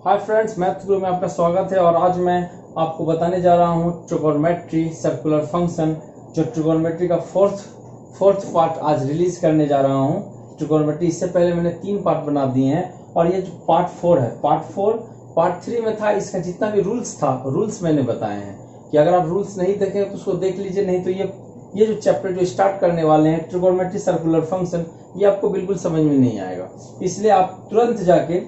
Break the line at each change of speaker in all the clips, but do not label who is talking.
Hi friends, math गुरु में आपका स्वागत है। और आज मैं आपको बताने जा रहा हूँ ट्रिगोनोमेट्री सर्कुलर फंक्शन, जो ट्रिगोनोमेट्री का फोर्थ पार्ट आज रिलीज करने जा रहा हूँ। ट्रिगोनोमेट्री इससे पहले मैंने 3 पार्ट बना दिए हैं और ये जो पार्ट 4 है, पार्ट 3 में था। इसका जितना भी रूल्स था, रूल्स मैंने बताए हैं कि अगर आप रूल्स नहीं देखें तो उसको देख लीजिए, नहीं तो ये जो चैप्टर जो स्टार्ट करने वाले हैं ट्रिगोनोमेट्री सर्कुलर फंक्शन, ये आपको बिल्कुल समझ में नहीं आएगा। इसलिए आप तुरंत जाके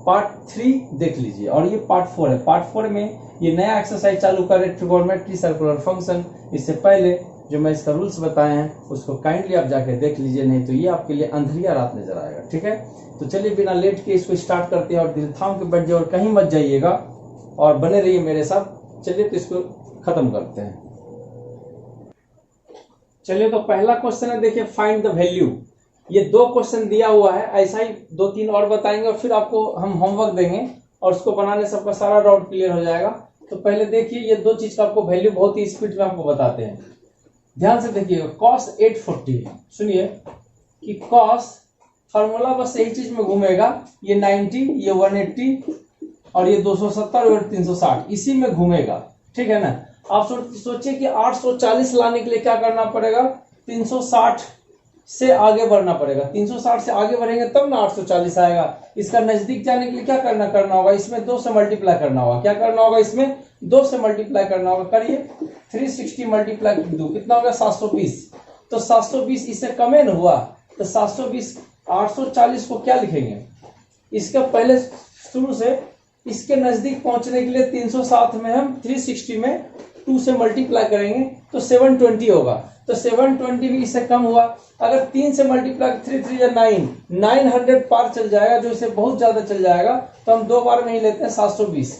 पार्ट 3 देख लीजिए। और ये पार्ट 4 है। पार्ट 4 में ये नया एक्सरसाइज चालू कर रहे ट्रिगोनोमेट्री सर्कुलर फंक्शन। इससे पहले जो मैं इसका रूल्स बताए हैं उसको काइंडली आप जाके देख लीजिए, नहीं तो ये आपके लिए अंधेरिया रात नजर आएगा। ठीक है, तो चलिए बिना लेट के इसको स्टार्ट करते हैं और दिल थाम के बैठ जाए और कहीं मत जाइएगा और बने रहिए मेरे साथ। चलिए तो इसको खत्म करते हैं। चलिए तो पहला क्वेश्चन है, देखिए फाइंड द वैल्यू। ये 2 क्वेश्चन दिया हुआ है, ऐसा ही 2-3 और बताएंगे और फिर आपको हम होमवर्क देंगे और उसको बनाने से आपका सारा डाउट क्लियर हो जाएगा। तो पहले देखिए ये 2 चीज का आपको वैल्यू बहुत ही स्पीड में आपको बताते हैं। ध्यान से देखिएगा, cos 840 है। सुनिए कि cos फार्मूला बस यही चीज में घूमेगा, ये 90, ये 180 और ये 270 और 360 इसी में घूमेगा। ठीक है ना। आप सोचिए कि 840 लाने के लिए क्या करना पड़ेगा, 360 से आगे बढ़ना पड़ेगा। 360 से आगे बढ़ेंगे तब ना 840 आएगा। इसका नजदीक जाने के लिए क्या करना होगा, इसमें 2 से मल्टीप्लाई करना होगा। क्या करना होगा, इसमें 2 से मल्टीप्लाई करना होगा। करिए, 360 मल्टीप्लाई 2 कितना होगा, 720। तो 720 इससे कम है ना हुआ, तो 720 840 को क्या लिखेंगे, इसके पहले शुरू से इसके नजदीक पहुंचने के लिए 307 में हम 360 में 2 से मल्टीप्लाई करेंगे तो 720 होगा। तो 720 भी इससे कम हुआ। अगर 3 से मल्टीप्लाई 3 3 या 900 पार चल जाएगा, जो इसे बहुत ज्यादा चल जाएगा, तो हम 2 बार में ही लेते हैं 720।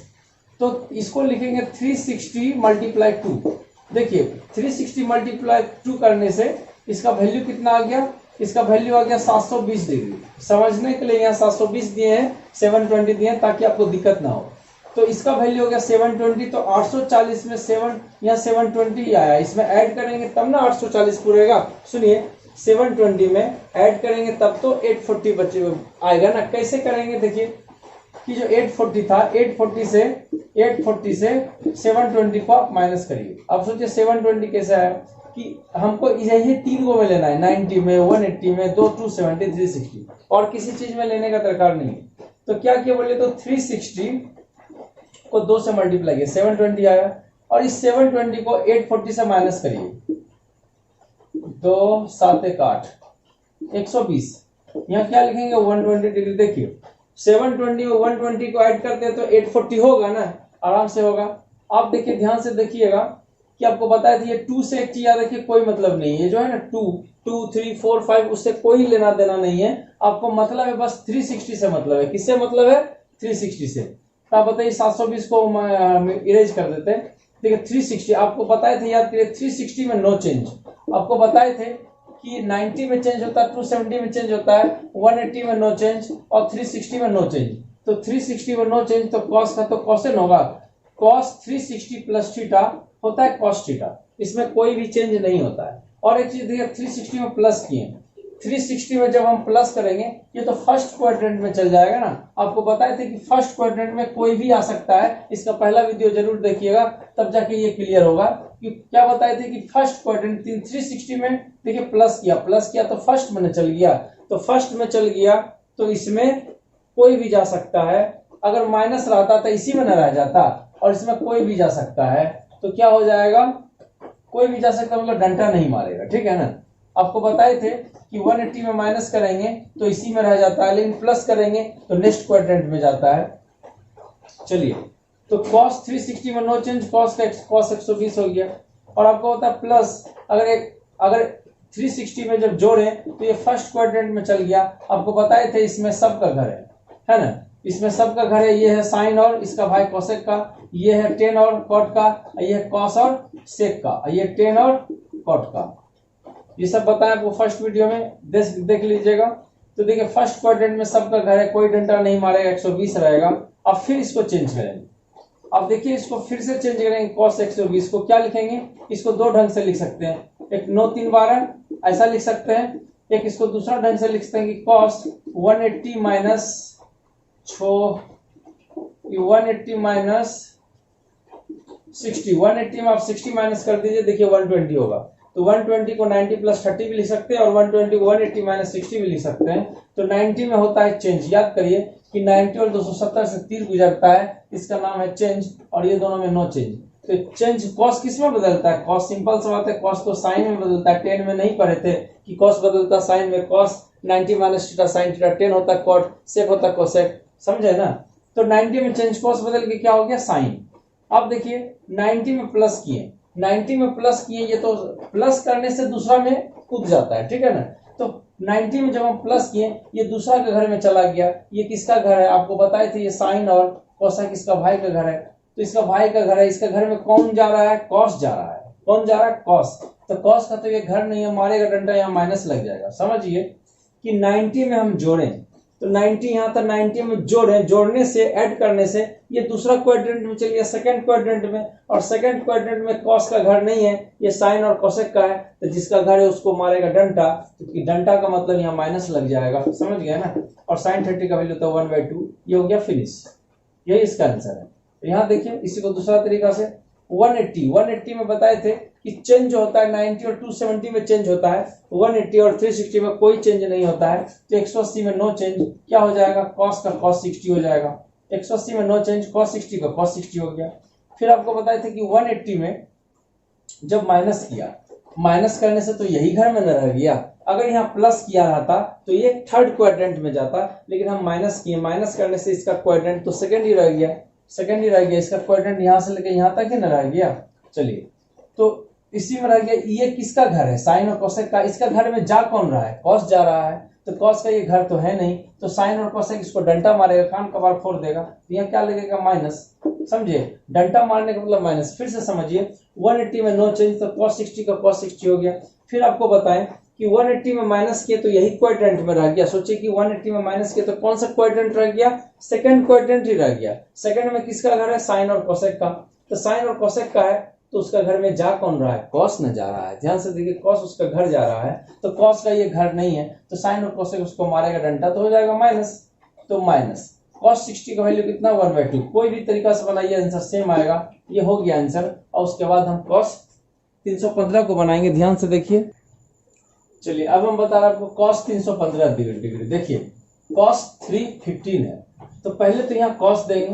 तो इसको लिखेंगे 360 मल्टीप्लाई 2। देखिए 360 मल्टीप्लाई 2 करने से इसका वैल्यू कितना आ गया, इसका वैल्यू आ गया 720 डिग्री। समझने के लिए यहाँ 720 दिए हैं, 720 दिए हैं ताकि आपको दिक्कत ना हो। तो इसका वैल्यू हो गया 720। तो 840 में 7 यहाँ 720 आया, इसमें ऐड करेंगे तब ना 840 पूरेगा। सुनिए 720 में ऐड करेंगे तब तो 840 बचे आएगा ना। कैसे करेंगे, देखिए कि जो 840 था, 840 से 720 को आप माइनस करिए। अब सोचिए 720 कैसे आया कि हमको यही 3 को में लेना है, 90 में, 180 में, 270, 360 और किसी चीज में लेने का दरकार नहीं है। तो क्या किया बोले, तो 360 को 2 से मल्टीप्लाई किया, 720 आया। और इस 720 को 840 से माइनस करिए, 2 7 8 120। यहाँ क्या लिखेंगे, 120 डिग्री। देखिए 720 और 120 को ऐड करते हैं तो 840 होगा ना, आराम से होगा। आप देखिए ध्यान से देखिएगा कि आपको बताया था ये 2 से एक चीज याद रखिए, कोई मतलब नहीं है। जो है ना 2 3 4 5 उससे कोई लेना देना नहीं है। आपको मतलब है बस 360 से मतलब है। किससे मतलब है, 360 से। तो आप बताइए 720 को इरेज कर देते हैं। देखिए 360 आपको बताए थे, याद करिए 360 में नो चेंज। आपको बताए थे कि 90 में चेंज होता है, 270 में चेंज होता है, 180 में नो चेंज और 360 में नो चेंज। तो 360 में नो चेंज तो कॉस का तो कॉसेन होगा। कॉस 360 प्लस थीटा होता है कॉस थीटा, इसमें कोई भी चेंज नहीं होता है। और एक चीज देखिए 360 में प्लस किए, 360 में जब हम प्लस करेंगे ये तो फर्स्ट क्वाड्रेंट में चल जाएगा ना। आपको बताए थे कि फर्स्ट क्वाड्रेंट में कोई भी आ सकता है। इसका पहला वीडियो जरूर देखिएगा, तब जाके ये क्लियर होगा कि क्या बताए थे कि फर्स्ट क्वाड्रेंट 360 में देखिए प्लस किया तो फर्स्ट में चल गया। तो फर्स्ट में चल गया तो इसमें कोई भी जा सकता है। अगर माइनस रहता तो इसी में न रह जाता, और इसमें कोई भी जा सकता है। तो क्या हो जाएगा, कोई भी जा सकता मतलब डंडा नहीं मारेगा। ठीक है ना। आपको बताए थे कि 180 में माइनस करेंगे तो इसी में रह जाता है, लेकिन प्लस करेंगे तो नेक्स्ट क्वाड्रेंट में जाता है। चलिए तो cos 360 में नो चेंज, cos 120 हो गया। और आपको होता है प्लस, अगर 360 में जब जोड़े तो ये फर्स्ट क्वाड्रेंट में चल गया। आपको बताए थे इसमें सबका घर है ना, इसमें सबका घर है। ये है साइन और इसका भाई कोसेक का, ये है टेन और कॉट का, ये है कॉस और सेक का, ये टेन और कॉट का। ये सब बताया आपको फर्स्ट वीडियो में, देख लीजिएगा। तो देखिए फर्स्ट क्वाड्रेंट में सबका घर है, कोई डंडा नहीं मारेगा, 120 रहेगा। अब फिर इसको चेंज करेंगे। अब देखिए इसको फिर से चेंज करेंगे, cos 120 को क्या लिखेंगे, इसको 2 ढंग से लिख सकते हैं। एक 9 3 12 ऐसा लिख सकते हैं, एक इसको दूसरा ढंग से लिख सकते हैं कि cos 180 माइनस 6 180 माइनस 60, 180 में आप 60 माइनस कर दीजिए, देखिए 120 होगा। तो 120 को 90 प्लस 30 भी लिख सकते हैं और 120 को 180 माइनस 60 भी लिख सकते हैं। तो 90 में होता है चेंज, याद करिए कि 90 और 270 से तीर गुजरता है, इसका नाम है चेंज, और ये दोनों में नो चेंज। तो चेंज कॉस किस में बदलता है? कॉस सिंपल सा बात है, कॉस तो साइन में बदलता है। 10 में नहीं पढ़े थे कि कॉस बदलता साइन में, cos 90 minus theta sine theta, 10 होता है कॉट, सेक होता है कोसेक, समझे ना। तो 90 में चेंज कॉस बदल के क्या हो गया? साइन। अब देखिए 90 में प्लस किए, 90 में प्लस किए, ये तो प्लस करने से दूसरा में कूद जाता है, ठीक है ना। तो 90 में जब हम प्लस किए, ये दूसरा के घर में चला गया। ये किसका घर है? आपको बताए थे, ये साइन और कोसेक इसका भाई का घर है। तो इसका भाई का घर है, इसका घर में कौन जा रहा है? कॉस जा रहा है। कौन जा रहा है? कॉस। तो कॉस का तो ये घर नहीं है, मारेगा डंडा, यहाँ माइनस लग जाएगा। समझिए कि 90 में हम जोड़ें तो 90 यहाँ तक 90 में जोड़ने से, ऐड करने से ये दूसरा क्वाड्रेंट में चलिए, सेकंड क्वाड्रेंट में, और सेकंड क्वाड्रेंट में कॉस का घर नहीं है, ये साइन और कोसेक का है। तो जिसका घर है उसको मारेगा डंडा, क्योंकि डंडा का मतलब यहाँ माइनस लग जाएगा, समझ गया ना। और साइन 30 का वैल्यू तो 1/2, ये हो गया फिनिश। यही इसका आंसर है। तो यहाँ देखिए, इसी को दूसरा तरीका से 180 में बताए थे कि चेंज होता है 90 और 270 में चेंज होता है, 180 और 360 में कोई चेंज नहीं होता है। तो 180 में नो चेंज, क्या हो जाएगा? कॉस का कॉस 60 हो जाएगा। 180 में नो चेंज, कॉस 60 का कॉस 60 हो गया। फिर आपको बताए थे कि 180 में जब माइनस किया, माइनस करने से तो यही घर में न रह गया। अगर यहाँ प्लस किया रहता तो ये थर्ड क्वाड्रेंट में जाता, लेकिन हम माइनस किए, माइनस करने से इसका क्वाड्रेंट तो सेकंड ही रह गया, सेकंड ही रह गया। इसका क्वाड्रेंट यहाँ से लेकर यहाँ तक ही न रह गया। चलिए, तो इसी में रह गया। ये किसका घर है? साइन और कोसेक का। इसका घर में जा कौन रहा है? कॉस जा रहा है। तो कॉस का ये घर तो है नहीं, तो साइन और कोसेक इसको डंटा मारेगा, कान कबार फोड़ देगा। तो यहाँ क्या लगेगा? माइनस। समझिए, डंटा मारने का मतलब माइनस। फिर से समझिए, 180 में नो चेंज, तो कॉस 60 का कॉस 60 हो गया। फिर आपको बताएं कि 180 में माइनस किए तो यही क्वाड्रेंट में रह गया। सोचिए कि 180 में माइनस किए तो कौन सा क्वाड्रेंट रह गया? सेकंड क्वाड्रेंट ही रह गया। सेकंड में किसका घर है? साइन और कोसेक का। तो साइन और कोसेक का है, तो उसका घर में जा कौन रहा है? कॉस न जा रहा है। ध्यान से देखिए, कॉस उसका घर जा रहा है, तो कॉस का ये घर नहीं है, तो साइन और कोसेक उसको मारेगा डंडा, तो हो जाएगा माइनस। तो माइनस कॉस 60 का वैल्यू कितना? 1/2। कोई भी तरीका से बनाइए, आंसर सेम आएगा। ये हो गया आंसर। और उसके बाद हम कॉस 315 को बनाएंगे। ध्यान से देखिए। चलिए, अब हम बता रहे हैं आपको कॉस 315 डिग्री। देखिए, कॉस 315 है, तो पहले तो यहाँ कॉस देंगे।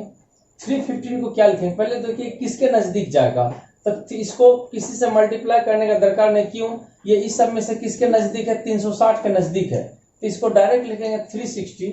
315 को क्या लिखेंगे? पहले देखिए किसके नजदीक जाएगा, तो इसको किसी से मल्टीप्लाई करने का दरकार नहीं। क्यों? ये इस सब में से किसके नजदीक है? 360 के नजदीक है। तो इसको डायरेक्ट लिखेंगे 360।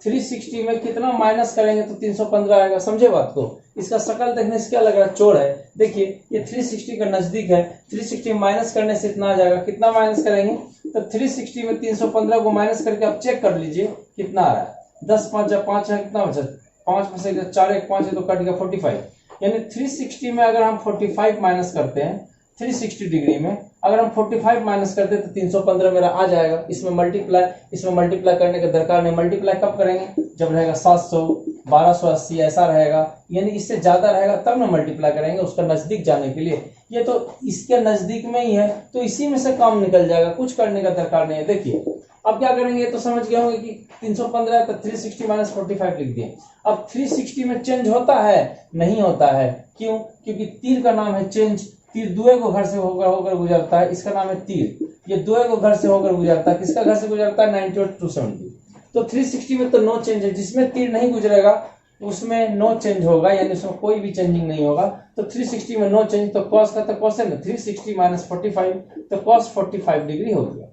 360 में कितना माइनस करेंगे तो 315 आएगा। समझे बात को? इसका शक्ल देखने से क्या लग रहा है? चोर है। देखिए, ये 360 का नजदीक है, 360 माइनस करने से इतना आ जाएगा। कितना माइनस करेंगे? तो 360 में 315 को माइनस करके आप चेक कर लीजिए कितना आ रहा है। 10 5 जब 5 है, कितना बचा? 5 में से 4 1 5 है, तो कट गया 45। यानी 360 में अगर हम 45 माइनस करते हैं, 360 डिग्री में अगर हम 45 माइनस करते हैं तो 315 मेरा आ जाएगा। इसमें मल्टीप्लाई करने का दरकार नहीं। मल्टीप्लाई कब करेंगे? जब रहेगा 700, 1280 ऐसा रहेगा, यानी इससे ज्यादा रहेगा तब ना मल्टीप्लाई करेंगे उसका नजदीक जाने के लिए। ये तो इसके नजदीक में ही है, तो इसी में से काम निकल जाएगा, कुछ करने का दरकार नहीं है। देखिए, अब क्या करेंगे? तो समझ गए होंगे कि 315 तो 360 माइनस 45 लिख दिए। अब 360 में चेंज होता है? नहीं होता है। क्यों? क्योंकि तीर का नाम है चेंज। तीर दुए को घर से होकर गुजरता है, इसका नाम है तीर। ये दुए को घर से होकर गुजरता है, किसका घर से गुजरता है? 90 और 270। तो 360 में तो नो चेंज है। जिसमें तीर नहीं गुजरेगा उसमें नो चेंज होगा, यानी उसमें कोई भी चेंजिंग नहीं होगा। तो 360 में नो चेंज, तो कॉस का तो कॉस है ना, 360 माइनस 45, तो कॉस 45 डिग्री हो गया।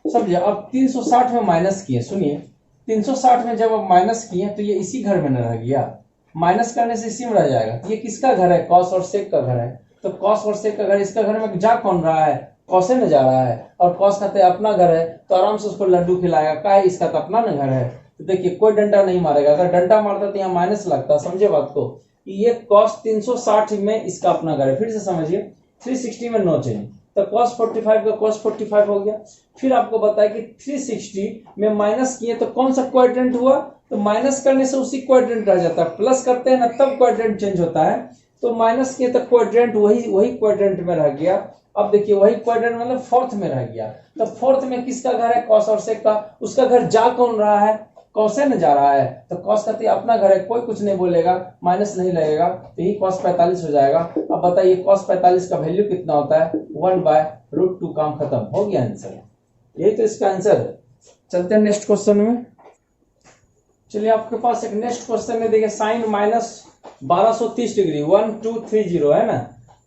समझिए। अब 360 में माइनस किए, सुनिए, 360 में जब अब माइनस किए तो ये इसी घर में न रह गया। माइनस करने से इसी में रह जाएगा। ये किसका घर है? कॉस और सेक का घर है। तो कॉस और सेक का घर, इसका घर में जा कौन रहा है? कॉसे में जा रहा है। और कॉस का तो अपना घर है, तो आराम से उसको लड्डू खिलाएगा। का है? इसका तो अपना न घर है। तो देखिए, कोई डंडा नहीं मारेगा। अगर डंडा मारता तो यहाँ माइनस लगता। समझे बात को? ये कॉस 360 में इसका अपना घर है। फिर से समझिए, 360 में नो चेंज, तो cos 45 का cos 45 हो गया। फिर आपको बताया कि 360 में माइनस किए तो कौन सा क्वाड्रेंट हुआ? तो माइनस करने से उसी क्वाड्रेंट रह जाता है। प्लस करते हैं ना तब क्वाड्रेंट चेंज होता है। तो माइनस किए तो क्वाड्रेंट वही क्वाड्रेंट में रह गया। अब देखिए, वही क्वाड्रेंट मतलब फोर्थ में रह गया। तो फोर्थ में किसका घर है? कॉस और सेक का। उसका घर जा कौन रहा है? कोसेन जा रहा है तो कॉस का तो अपना घर है, कोई कुछ नहीं बोलेगा, माइनस नहीं लगेगा, तो यही कॉस 45 हो जाएगा। अब बताइए कॉस 45 का वैल्यू कितना होता है, 1/√2। काम खत्म, हो गया आंसर। यही तो इसका आंसर है। चलते हैं नेक्स्ट क्वेश्चन में। चलिए आपके पास एक नेक्स्ट क्वेश्चन है, देखिए साइन -1230 1230 है ना।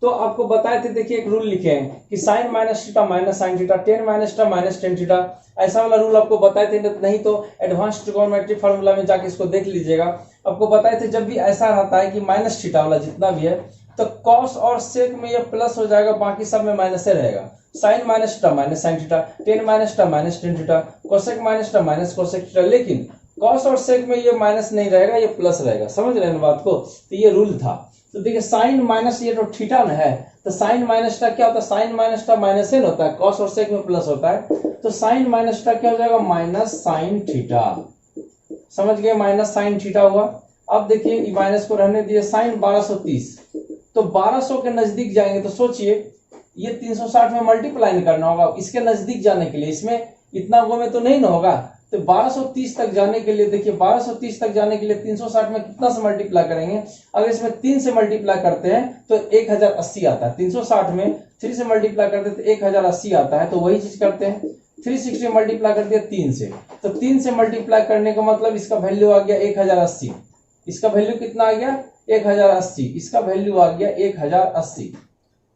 तो आपको बताए थे, देखिए एक रूल लिखे हैं कि sine minus theta minus sine theta, tan minus theta minus tan theta, ऐसा वाला रूल आपको बताए थे। नहीं तो एडवांस ट्रिगोनोमेट्री फार्मूला में जाके इसको देख लीजिएगा। आपको बताए थे जब भी ऐसा रहता है कि माइनस थीटा वाला जितना भी है तो कॉस और सेक में ये प्लस हो जाएगा, बाकी सब में माइनस रहेगा। Sine minus theta minus sine theta, tan minus theta minus tan theta, cosec minus theta minus cosec theta, लेकिन कॉस और सेक में ये माइनस नहीं रहेगा, ये प्लस रहेगा। समझ रहे हैं बात को? तो ये रूल था। तो देखिए साइन माइनस ये तो थीटा में है, तो साइन माइनस थीटा क्या होता है, साइन माइनस थीटा माइनस एन होता है, कॉस और सेक में प्लस होता है, तो साइन माइनस थीटा क्या हो जाएगा, माइनस साइन थीटा। समझ गए, माइनस साइन थीटा हुआ। अब देखिए माइनस को रहने दिए, साइन 1230, तो 1200 के नजदीक जाएंगे तो सोचिए ये 360 में मल्टीप्लाई नहीं करना होगा इसके नजदीक जाने के लिए, इसमें इतना वो में तो नहीं ना होगा। तो 1230 तक जाने के लिए, देखिए 1230 तक जाने के लिए 360 में कितना से मल्टीप्लाई करेंगे, अगर इसमें 3 से मल्टीप्लाई करते हैं तो 1080 आता है। 360 में 3 से मल्टीप्लाई करते हैं तो 1080 आता है। तो वही चीज करते हैं, 360 मल्टीप्लाई कर दिया 3 से, तो 3 से मल्टीप्लाई करने का मतलब इसका वैल्यू आ गया 1080। इसका वैल्यू कितना आ गया, 1080। इसका वैल्यू आ गया 1080।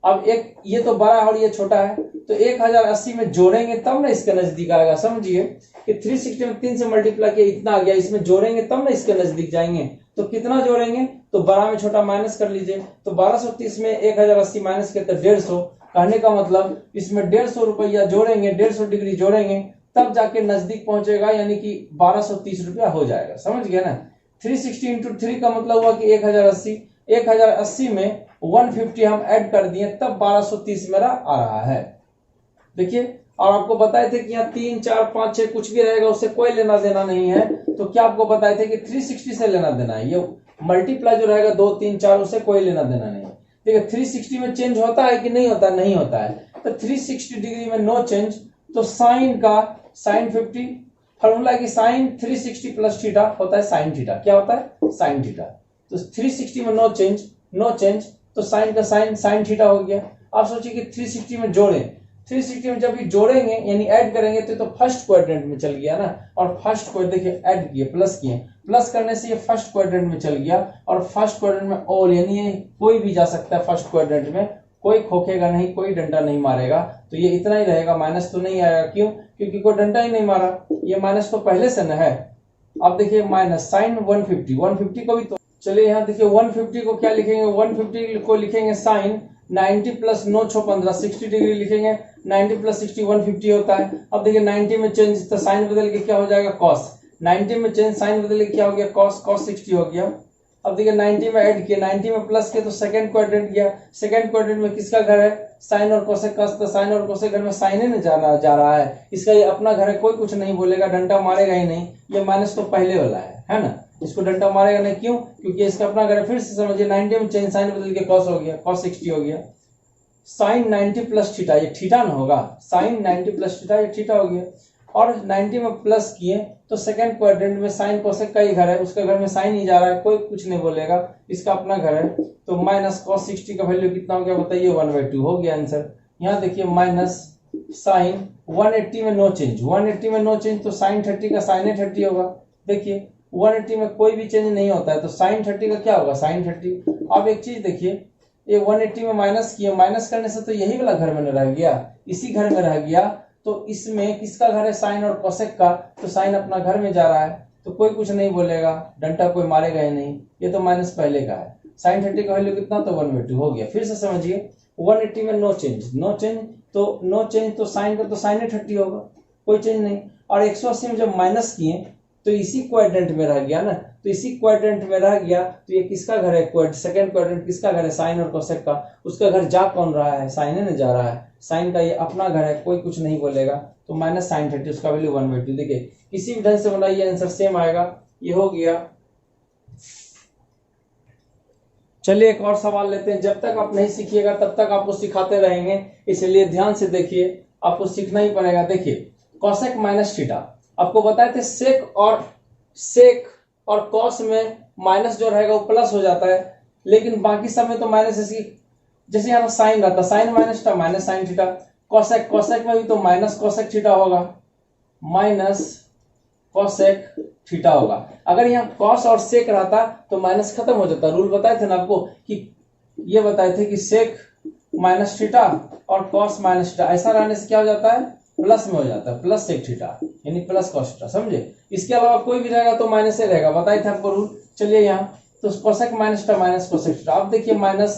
अब एक ये तो बड़ा है और ये छोटा है, तो 1080 में जोड़ेंगे तब ना इसके नजदीक आएगा। समझिए कि 360 में 3 से मल्टीप्लाई किया इतना आ गया, इसमें जोड़ेंगे तब ना इसके नजदीक जाएंगे। तो कितना जोड़ेंगे, तो बड़ा में छोटा माइनस कर लीजिए। तो 1230 में 1080 माइनस किया तो 150। कहने का मतलब इसमें 150 रुपया जोड़ेंगे, 150 डिग्री जोड़ेंगे तब जाके नजदीक पहुंचेगा, यानी कि 1230 रुपया हो जाएगा। समझ गए ना। 360 इंटू 3 का मतलब हुआ कि 1080, 1080 में 150 हम ऐड कर दिए तब 1230 मेरा आ रहा है। देखिए, और आपको बताए थे कि यहाँ 3 4 5 6 कुछ भी रहेगा उससे कोई लेना देना नहीं है। तो क्या आपको बताए थे कि 360 से लेना देना है, ये मल्टीप्लाई जो रहेगा 2 3 4 उससे कोई लेना देना नहीं है। देखिए 360 में चेंज होता है कि नहीं होता, नहीं होता है। तो 360 डिग्री में नो चेंज, तो साइन का साइन 50 फॉर्मूला की साइन 360 प्लस थीटा होता है साइन थीटा। क्या होता है, साइन थीटा। तो 360 में नो चेंज, नो चेंज, तो साइन का साइन साइन थीटा हो गया। आप सोचिए कि 360 में जोड़े, 360 में जब भी जोड़ेंगे यानी ऐड करेंगे तो फर्स्ट क्वाड्रेंट में चल गया ना। और फर्स्ट क्वाड्रेंट देखिए ऐड किए, प्लस किए, प्लस करने से ये फर्स्ट क्वाड्रेंट में चल गया। और फर्स्ट क्वाड्रेंट में ऑल यानी कोई भी जा सकता है फर्स्ट क्वाड्रेंट में, कोई खोखेगा नहीं, कोई डंडा नहीं मारेगा। तो ये इतना ही रहेगा, माइनस तो नहीं आएगा। क्यों, क्योंकि कोई डंडा ही नहीं मारा, ये माइनस तो पहले से न है। अब देखिए माइनस साइन 150 को भी तो चलिए यहाँ देखिए 150 को क्या लिखेंगे, 150 को लिखेंगे साइन 90 प्लस 9 6 15 60 डिग्री लिखेंगे। 90 प्लस 60 150 होता है। अब देखिए 90 में चेंज तो साइन बदल के क्या हो जाएगा, कॉस। 90 में चेंज साइन बदल के क्या हो गया, कॉस, कॉस 60 हो गया। अब देखिए 90 में ऐड किया, 90 में प्लस किया तो सेकंड क्वाड्रेंट गया। सेकंड क्वाड्रेंट में किसका घर है, साइन और कोसेक का। तो साइन और कोसेक घर में साइन ही नहीं जा रहा है, इसका ये अपना घर है, कोई कुछ नहीं बोलेगा, डंडा मारेगा ही नहीं। ये माइनस तो पहले वाला है ना, इसको डंडा मारेगा नहीं। क्यों, क्योंकि इसका अपना घर है। फिर से समझिए 90 में चेंज साइन बदल के कॉस हो गया, कॉस 60 हो गया। साइन 90 प्लस थीटा, ये थीटा ना होगा, साइन 90 प्लस थीटा, ये थीटा हो गया। और 90 में प्लस किए तो सेकंड क्वाड्रेंट में साइन कोसेक का ही घर है, उसका घर में साइन ही जा रहा है, कोई कुछ नहीं बोलेगा, इसका अपना घर है। तो माइनस कॉस 60 का वैल्यू कितना हो गया बताइए, 1/2 हो गया आंसर। यहाँ देखिए माइनस साइन 180 में नो चेंज, 180 में नो चेंज, तो साइन 30 का साइन 30 होगा। देखिए 180 में कोई भी चेंज नहीं होता है, तो साइन 30 का क्या होगा, साइन 30। अब एक चीज देखिए, ये 180 में माइनस किया, माइनस करने से तो यही वाला घर में रह गया, इसी घर में रह गया। तो इसमें किसका घर है, साइन और कोसेक का। तो साइन अपना घर में जा रहा है तो कोई कुछ नहीं बोलेगा, डंडा कोई मारेगा ही नहीं, ये तो माइनस पहले का है। साइन 30 का वैल्यू कितना, तो 1/2 हो गया। फिर से समझिए 180 में नो चेंज, नो चेंज, तो नो चेंज, तो साइन का तो साइन 30 होगा, कोई चेंज नहीं। और 180 में जब माइनस किए तो इसी क्वाड्रेंट में रह गया ना, तो इसी क्वाड्रेंट में रह गया। तो ये किसका घर है, सेकंड क्वाड्रेंट किसका घर है, साइन और कोसेक का। उसका घर जा कौन रहा है, साइन ने जा रहा है, साइन का ये अपना घर है, कोई कुछ नहीं बोलेगा। तो माइनस साइन 30, उसका वैल्यू 1/2। देखिए किसी भी ढंग से बनाइए आंसर सेम आएगा, ये हो गया। चलिए एक और सवाल लेते हैं। जब तक आप नहीं सीखिएगा तब तक आपको सिखाते रहेंगे, इसलिए ध्यान से देखिए, आपको सीखना ही पड़ेगा। देखिए कोसेक माइनस थीटा, आपको बताए थे सेक और सेक और कॉस में माइनस जो रहेगा वो प्लस हो जाता है, लेकिन बाकी सब में तो माइनस। जैसे यहाँ साइन रहता, sine minus theta minus sine theta. Cosec, cosec में भी तो माइनस कॉसेक थीटा होगा, माइनस कॉसेक थीटा होगा। अगर यहाँ कॉस और सेक रहता तो माइनस खत्म हो जाता। रूल बताए थे ना आपको कि ये बताए थे कि सेक माइनस थीटा और कॉस माइनस थीटा, ऐसा रहने से क्या हो जाता है, प्लस में हो जाता है, प्लस सेक थीटा यानी प्लस कॉस थीटा, समझे। इसके अलावा कोई भी रहेगा तो माइनस से रहेगा, बताए थे आपको रूल। चलिए यहाँ तो cosec minus theta minus cosec theta. अब देखिए माइनस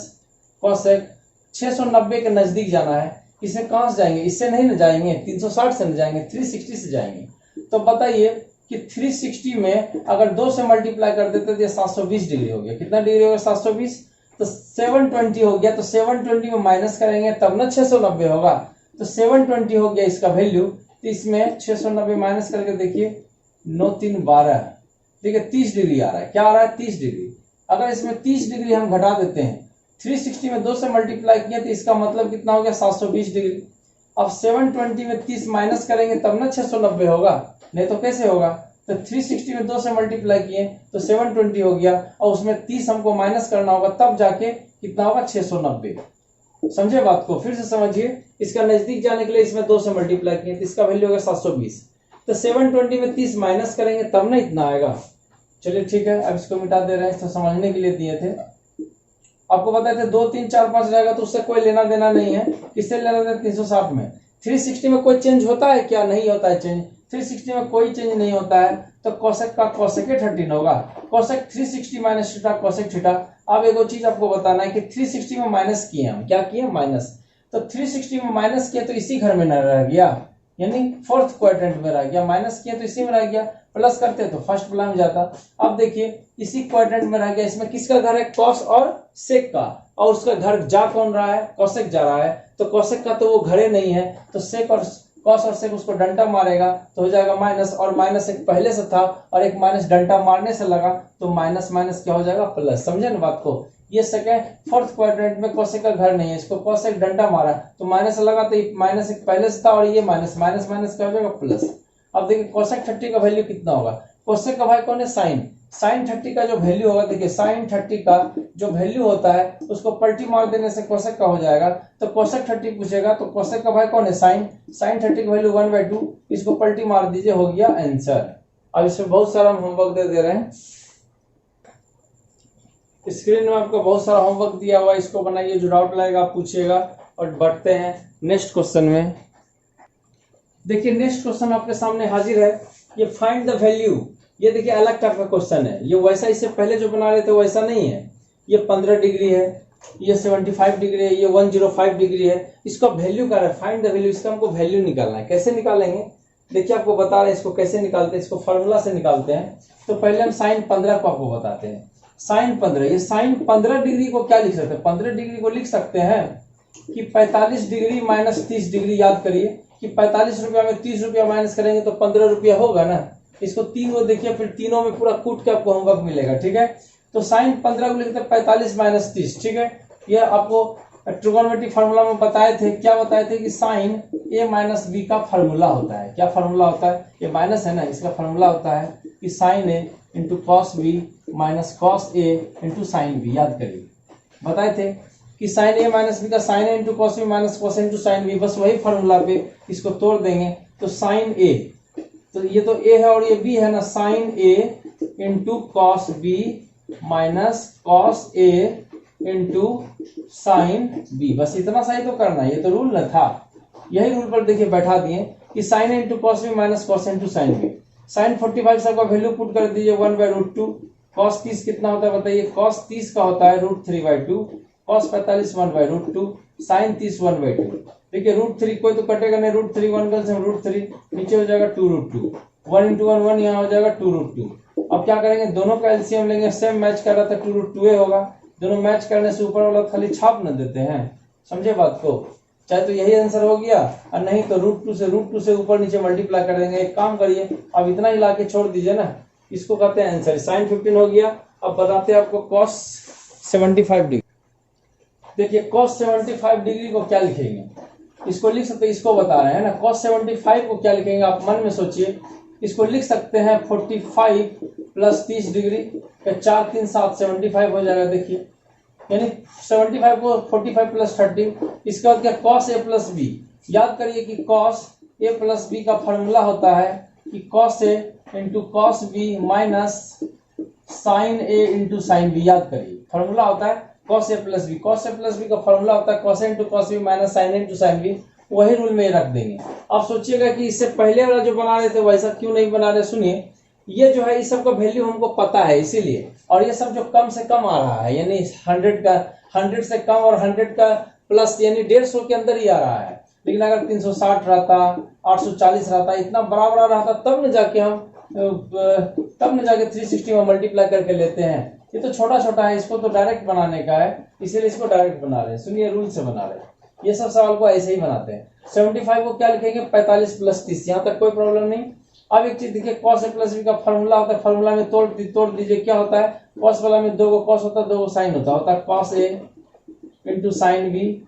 कॉसेक 690 के नजदीक जाना है, इसे कहां से जाएंगे, इससे नहीं ना जाएंगे, 360 से नहीं जाएंगे, 360 से जाएंगे। तो बताइए कि 360 में अगर 2 से मल्टीप्लाई कर देते तो ये 720 डिग्री हो गया। कितना डिग्री होगा, 720। तो 720 हो गया, तो 720 में माइनस करेंगे तब ना 690 होगा। तो 720 हो गया इसका वैल्यू। तो इसमें 690 माइनस करके देखिए 9 3 12, ठीक है, 30 डिग्री आ रहा है। क्या आ रहा है, 30 डिग्री। अगर इसमें 30 डिग्री हम घटा देते हैं, 360 में 2 से मल्टीप्लाई किया तो इसका मतलब कितना हो गया, 720 डिग्री। अब 720 में 30 माइनस करेंगे तब ना 690 होगा, नहीं तो कैसे होगा। तो 360 में 2 से मल्टीप्लाई किए तो 720 हो गया, और उसमें 30 हमको माइनस करना होगा, तब जाके कितना होगा, 690। समझे बात को, फिर से समझिए। इसका नजदीक जाने के लिए इसमें 2 से मल्टीप्लाई किए तो इसका वैल्यू होगा 720। तो 720 में 30 माइनस करेंगे तब ना इतना आएगा। चलिए ठीक है, अब इसको मिटा दे रहे हैं, तो समझने के लिए दिए थे। आपको बताए थे 2 3 4 5 रहेगा तो उससे कोई लेना देना नहीं है। किससे लेना देना, 360 में। 360 में कोई चेंज होता है क्या, नहीं होता है चेंज। 360 में कोई चेंज नहीं होता है, तो कोसेक का कोसेक 13 होगा। Cosec 360 minus theta cosec theta. अब एक चीज आपको बताना है कि 360 में माइनस किए हम, क्या किए, माइनस। तो 360 में माइनस किया तो इसी घर में न रह गया, यानी फोर्थ क्वाड्रेंट में रह गया। माइनस किया तो इसी में रह गया, प्लस करते तो फर्स्ट प्लान में जाता। अब देखिए इसी क्वाड्रेंट में रह गया। इसमें किसका घर है, कॉस और सेक का, और उसका घर जा कौन रहा है, कोसेक जा रहा है। तो कोसेक का तो वो घरे नहीं है, तो सेक और कॉस और सेक उसको डंटा मारेगा तो हो जाएगा माइनस, और माइनस एक पहले से था और एक माइनस डंटा मारने से लगा, तो माइनस माइनस क्या हो जाएगा, प्लस। समझे ना बात को। ये सेकंड फोर्थ क्वाड्रेंट में कोसेक का घर नहीं है, इसको कोसेक डंटा मारा तो माइनस लगा, तो माइनस एक पहले से था और ये माइनस माइनस माइनस क्या हो जाएगा, प्लस। अब देखिए कोसेक 30 का वैल्यू कितना होगा। कोसेक का भाई कौन है, साइन। साइन 30 का जो वैल्यू होगा, देखिए साइन 30 का जो वैल्यू होता है उसको पलटी मार देने से कोसेक का हो जाएगा। तो कोसेक 30 पूछेगा तो कोसेक का भाई कौन है, साइन। साइन 30 का वैल्यू 1/2, इसको पलटी मार दीजिए, हो गया आंसर। अब इसमें बहुत सारा हम होमवर्क दे रहे हैं। स्क्रीन में आपको बहुत सारा होमवर्क दिया हुआ है, इसको बनाइए, जो डाउट लगेगा आप पूछिएगा। और बढ़ते हैं नेक्स्ट क्वेश्चन में। देखिए नेक्स्ट क्वेश्चन आपके सामने हाजिर है, ये फाइंड द वैल्यू। ये देखिए अलग टाइप का क्वेश्चन है, ये वैसा इससे पहले जो बना रहे थे वैसा नहीं है। ये 15 डिग्री है, ये 75 डिग्री है, ये 105 डिग्री है। इसका वैल्यू क्या है, फाइंड द वैल्यू। इसका हमको वैल्यू निकालना है। कैसे निकालेंगे, देखिए आपको बता रहे हैं इसको कैसे निकालते हैं। इसको फॉर्मूला से निकालते हैं। तो पहले हम साइन 15 को आपको बताते हैं। साइन 15, ये साइन 15 डिग्री को क्या लिख सकते हैं, 15 डिग्री को लिख सकते हैं कि 45 डिग्री माइनस 30 डिग्री। याद करिए कि 45 रुपया में 30 रुपया माइनस करेंगे तो 15 रुपया होगा ना। इसको तीनों देखिए, फिर तीनों में पूरा कूट के आपको होमवर्क मिलेगा, ठीक है। तो साइन 15 को लिखते हैं 45 माइनस 30, ठीक है। ये आपको ट्रिगोनोमेट्री फार्मूला में बताए थे। क्या बताए थे कि साइन ए माइनस बी का फार्मूला होता है। क्या फार्मूला होता है, ये माइनस है ना, इसका फार्मूला होता है कि sine A into cos B minus cos A into sine B. याद करिए बताए थे कि साइन ए माइनस बी का sine A into cos B minus cos into sine B. बस वही फार्मूला पे इसको तोड़ देंगे तो साइन ए, तो ये तो ए है और ये बी है ना, sine A into cos B minus cos A into sine B. बस इतना सही तो करना, ये तो रूल न था। यही रूल पर देखिए बैठा दिए कि sine A into cos B minus cos into sine B. Sine 45 सबका वैल्यू पुट कर दीजिए 1/√2। कॉस 30 कितना होता है बताइए, कॉस 30 का होता है √3/2। Cos 45 1/√2, sine 30 1/2। देखिए √3 कोई तो कटेगा नहीं, √3 1 का √3 नीचे हो जाएगा 2√2। 1 into 1 1, यहाँ हो जाएगा 2√2। अब क्या करेंगे, दोनों का एलसीएम लेंगे। सेम मैच कर रहा था 2√2 होगा, दोनों मैच करने से ऊपर वाला खाली छाप न देते हैं। समझे बात को, चाहे तो यही आंसर हो गया और नहीं तो √2 से ऊपर नीचे मल्टीप्लाई कर देंगे। एक काम करिए, अब इतना ही लाके छोड़ दीजिए ना, इसको कहते हैं आंसर। साइन 15 हो गया। अब बताते हैं आपको कॉस 75 डिग्री। देखिए कॉस 75 डिग्री को क्या लिखेंगे, इसको लिख सकते, इसको बता रहे हैं ना। कॉस 75 को क्या लिखेंगे, आप मन में सोचिए। इसको लिख सकते हैं 45 प्लस 30 डिग्री, 4 3 7 75 हो जाएगा। देखिए यानी 75 को 45 प्लस 30, इसका बाद क्या कॉस ए प्लस बी। याद करिए कि कॉस ए प्लस बी का फॉर्मूला होता है कि cos A into cos B minus sine A into sine B. याद करिए फॉर्मूला होता है cos A plus B. Cos A plus B का फॉर्मूला होता है cos A into cos B minus sine A into sine B. वही rule में रख देंगे। अब सोचिएगा कि इससे पहले वाला जो बना रहे थे वैसा क्यों नहीं बना रहे। सुनिए, ये जो है इस सब का वैल्यू हमको पता है इसीलिए, और ये सब जो कम से कम आ रहा है यानी 100 से कम और 100 का प्लस यानी 150 के अंदर ही आ रहा है। लेकिन अगर 360 रहता, 840 रहता, इतना बड़ा बड़ा रहता तब न जाके हम 360 में मल्टीप्लाई करके लेते हैं। ये तो छोटा छोटा है, इसको तो डायरेक्ट बनाने का है, इसीलिए इसको डायरेक्ट बना रहे हैं। सुनिए रूल से बना रहे हैं, ये सब सवाल को ऐसे ही बनाते हैं। 75 को क्या लिखेंगे 45 प्लस 30, यहाँ तक कोई प्रॉब्लम नहीं। अब एक चीज देखिए कॉस ए प्लस बी का फॉर्मूला होता है, फॉर्मूला में तोड़ दीजिए। क्या होता है कॉस वाला में 2 को कॉस होता है, 2 को साइन होता है कॉस ए इंटू साइन बी।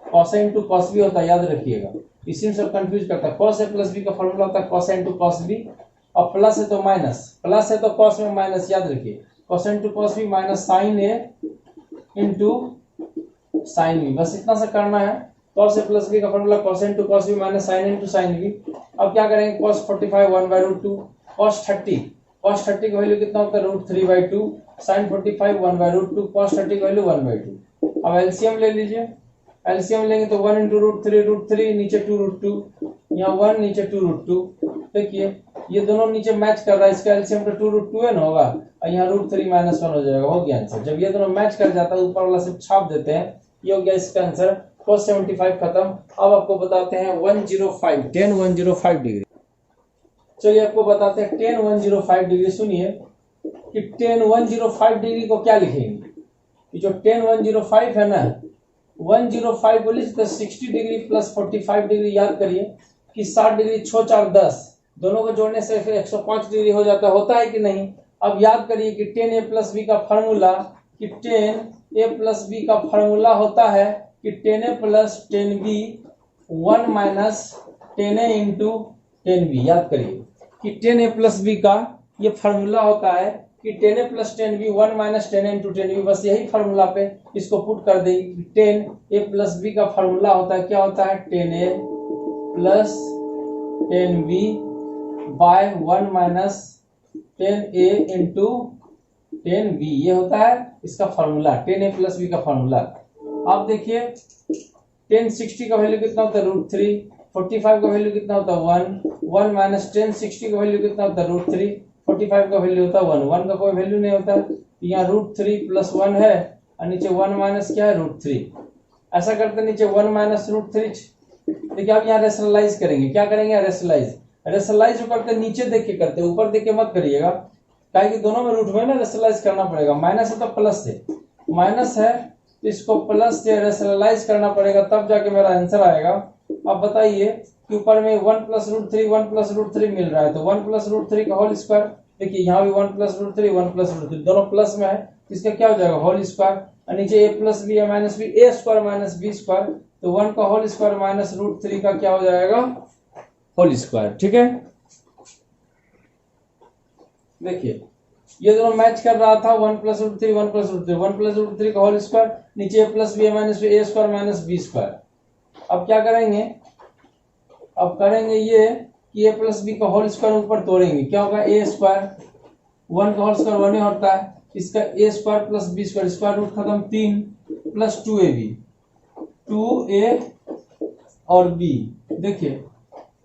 कॉस ए इंटू कॉस बी होता है, याद रखिएगा, इसी में सब कंफ्यूज करता है। कॉस ए प्लस बी का फॉर्मूला होता है कॉस ए इंटू कॉस बी, और प्लस है तो माइनस, प्लस है तो कॉस में माइनस। याद रखिए cos into cos B minus sine A into sine B. बस इतना सा करना है। कॉस ए प्लस बी का formula cos into cos B minus sine into sine B. अब क्या करेंगे कॉस 45 1/√2, कॉस 30 का वैल्यू कितना होता है √3/2, साइन 45 1/√2, कॉस 30 का वैल्यू 1/2। अब एलसीएम ले लीजिए, एलसीएम लेंगे तो 1 इंटू √3 नीचे 2√2, यहाँ 1 नीचे 2√2। देखिए ये दोनों नीचे मैच कर रहा है, इसका एलसीएम तो 2√2 है ना होगा, और यहाँ √3 - 1 हो जाएगा। हो गया आंसर। जब ये दोनों मैच कर जाता है ऊपर वाला सिर्फ छाप देते हैं। ये हो गया इसका आंसर। cos 75 खत्म। अब आपको बताते हैं 105 डिग्री। चलिए आपको बताते हैं tan 105 डिग्री। सुनिए कि tan 105 डिग्री को क्या लिखेंगे। ये जो tan 105 है ना, 105 को लिखते 60 डिग्री प्लस 45 डिग्री। याद करिए कि 60 डिग्री 6 4 10, दोनों को जोड़ने से फिर 105 डिग्री हो जाता होता है कि नहीं। अब याद करिए कि tan a प्लस बी का फॉर्मूला होता है कि tan a plus tan b 1 minus tan a into tan b। याद करिए कि tan a प्लस b का ये फॉर्मूला होता है कि tan a plus tan b 1 minus tan a into tan b। बस यही फॉर्मूला पे इसको पुट कर देंगे। tan a प्लस b का फॉर्मूला होता है, क्या होता है tan a plus tan b by 1 minus tan a into tan b। ये होता है इसका formula, tan a plus b का फॉर्मूला। आप देखिए tan 60 का वैल्यू कितना होता है √3, 45 का वैल्यू कितना होता है 1 माइनस tan 60 का वैल्यू कितना होता है √3, 45 का वैल्यू होता है 1 का कोई वैल्यू नहीं होता। यहाँ √3 प्लस 1 है और नीचे 1 माइनस क्या है √3। ऐसा करते नीचे 1 माइनस √3। देखिए आप यहाँ रेशनलाइज करेंगे, क्या करेंगे रेशनलाइज करते नीचे देख के करते, ऊपर देख के मत करिएगा, कि दोनों में रूट में ना रेशनलाइज करना पड़ेगा। माइनस है तो प्लस से, माइनस है तो इसको प्लस से रेशनलाइज करना पड़ेगा, तब जाके मेरा आंसर आएगा। अब बताइए कि ऊपर में 1 प्लस √3 मिल रहा है, तो 1 प्लस √3 का होल स्क्वायर। देखिए यहाँ भी 1 प्लस √3 दोनों प्लस में है, इसका क्या हो जाएगा होल स्क्वायर। और नीचे a plus b minus b, a square minus b square, तो 1 का होल स्क्वायर माइनस √3 का क्या हो जाएगा होल स्क्वायर। ठीक है, देखिए ये दोनों मैच कर रहा था 1 प्लस √3 का होल स्क्वायर, नीचे a plus b minus b, a square minus b square. अब क्या करेंगे, अब करेंगे ये कि a प्लस बी का होल स्क्वायर ऊपर तोड़ेंगे, क्या होगा a स्क्वायर, 1 का होल स्क्वायर 1 ही होता है, इसका a square plus b square, square root खत्म 3 प्लस 2ab, 2a और b। देखिए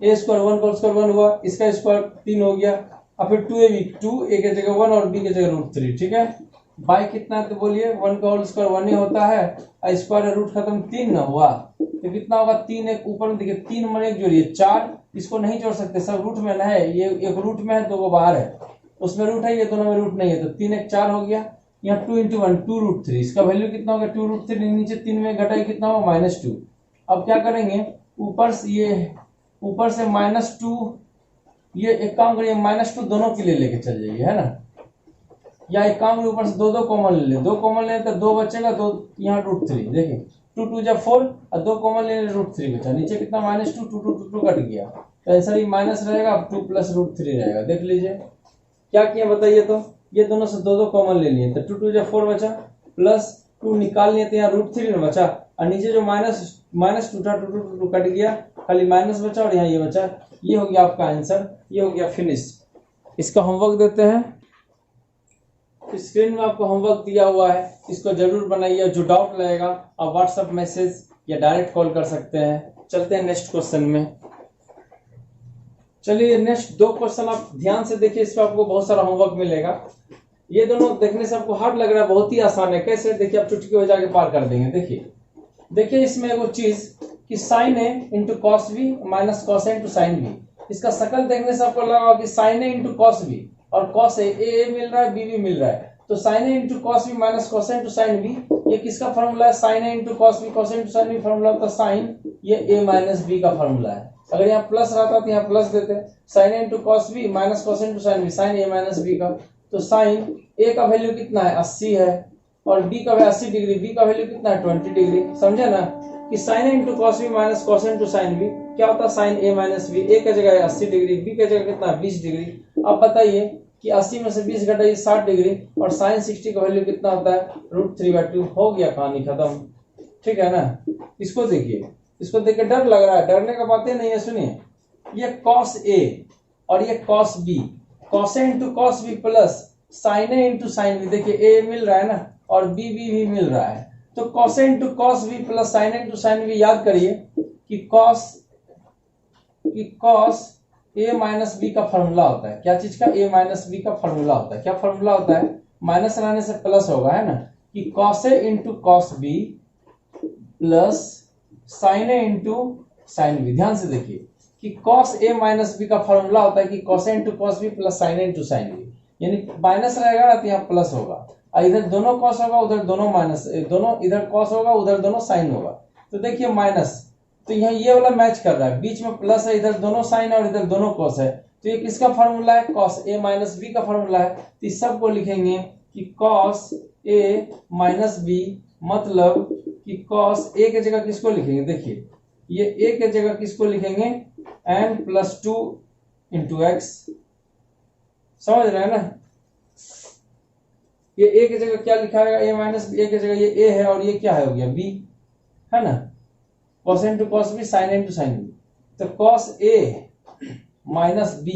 a स्क्वायर 1 का होल स्क्वायर 1 हुआ, इसका स्क्वायर 3 हो गया, और फिर 2ab, 2a के जगह 1 और b के जगह √3। ठीक है, बाय कितना है तो बोलिए 1 का होल स्क्वायर 1 ही होता है, और स्क्वायर रूट खत्म 3 ना हुआ, तो कितना होगा 3 एक ऊपर में। देखिए 3 में 1 जोड़िए 4, इसको नहीं जोड़ सकते, सब रूट में ना है, ये एक रूट में है तो वो बाहर है, उसमें रूट है, ये दोनों में रूट नहीं है, तो 3 एक 4 हो गया। यहाँ 2 × 1 2√3, इसका वैल्यू कितना होगा 2√3, नीचे 3 में घटाए कितना होगा -2। अब क्या करेंगे ऊपर से -2, ये एक काम करिए -2 दोनों के लिए लेके चल जाइए, है ना, या एक काम ऊपर से 2 कॉमन ले ले, 2 कॉमन ले तो 2 बचेगा, तो यहाँ √3। देखिए 2 2 जा 4 और 2 कॉमन लेने √3 बचा, नीचे कितना -2 2 2 2 2 कट गया, तो आंसर ही माइनस रहेगा, अब 2 + √3 रहेगा। देख लीजिए क्या किया बताइए, तो ये दोनों से 2 2 कॉमन ले लिए, तो 2 2 जा 4 बचा, प्लस 2 निकाल लिए तो यहाँ √3 में बचा, और नीचे जो -2 था 2 2 2 कट गया, खाली माइनस बचा और यहाँ ये बचा। ये हो गया आपका आंसर, ये हो गया फिनिश। इसका होमवर्क देते हैं, स्क्रीन में आपको होमवर्क दिया हुआ है, इसको जरूर बनाइए। जो डाउट लगेगा आप व्हाट्सएप मैसेज या डायरेक्ट कॉल कर सकते हैं। चलते हैं नेक्स्ट क्वेश्चन में। चलिए नेक्स्ट 2 क्वेश्चन आप ध्यान से देखिए, इस पर आपको बहुत सारा होमवर्क मिलेगा। ये दोनों देखने से आपको हार्ड लग रहा है, बहुत ही आसान है। कैसे, देखिए आप चुटकी हो जाके पार कर देंगे। देखिए इसमें एगो चीज कि sin a into cos B minus cos A into sine b. इसका शकल देखने से आपको लगा कि sin a into cos b और कॉस ए मिल रहा है, बी भी मिल रहा है, तो sin a into cos B minus cos A into sine b, ये किसका फॉर्मूला है? sin a into cos b cos A into sine b formula होता है साइन, ये a माइनस बी का फॉर्मूला है। अगर यहाँ प्लस रहता तो यहाँ प्लस देते, sin a into cos B minus cos A into sine B, sine a minus B का, तो साइन a का वैल्यू कितना है? 80 है, और b का वैल्यू 80 डिग्री, b का वैल्यू कितना है? 20 डिग्री। समझे ना कि sin a into cos B minus cos A into sine b क्या होता है? sin a minus b. a का जगह है 80 डिग्री, b का जगह कितना है? 20 डिग्री। अब बताइए कि 80 में से 20 घटाइए 60 डिग्री, और sin 60 का वैल्यू कितना होता है? √3/2। हो गया, कहानी खत्म। ठीक है ना। इसको देखिए, इसको देख के डर लग रहा है, डरने का बात नहीं है। सुनिए, ये cos a और ये cos b, cos a into cos b plus sin a into sine b. देखिए a मिल रहा है ना, और b भी मिल रहा है, तो cos a into cos b plus sin a into sine B. याद करिए कि cos a माइनस बी का फॉर्मूला होता है। क्या चीज का? a माइनस बी का फॉर्मूला होता है। क्या फॉर्मूला होता है? माइनस लाने से प्लस होगा, है ना, कि cos a into cos b plus sin a into sine b. ध्यान से देखिए कि cos a माइनस बी का फॉर्मूला होता है कि cos a into cos b plus sin a into sine b, यानी माइनस रहेगा ना तो यहाँ प्लस होगा, इधर दोनों cos होगा उधर दोनों माइनस, दोनों इधर cos होगा उधर दोनों साइन होगा। तो देखिए माइनस, तो यहाँ ये वाला मैच कर रहा है, बीच में प्लस है, इधर दोनों साइन है और इधर दोनों cos है, तो ये किसका फॉर्मूला है? cos a माइनस बी का फॉर्मूला है। तो इस सब को लिखेंगे कि cos a माइनस बी, मतलब कि cos a के जगह किसको लिखेंगे? देखिए ये a के जगह किसको लिखेंगे? n+2 into x. समझ रहे हैं ना? ये a की जगह क्या लिखा है? a माइनस बी, a की जगह ये a है और ये क्या है? हो गया b, है ना, cos a into cos b sin a into sign b। तो cos a minus b,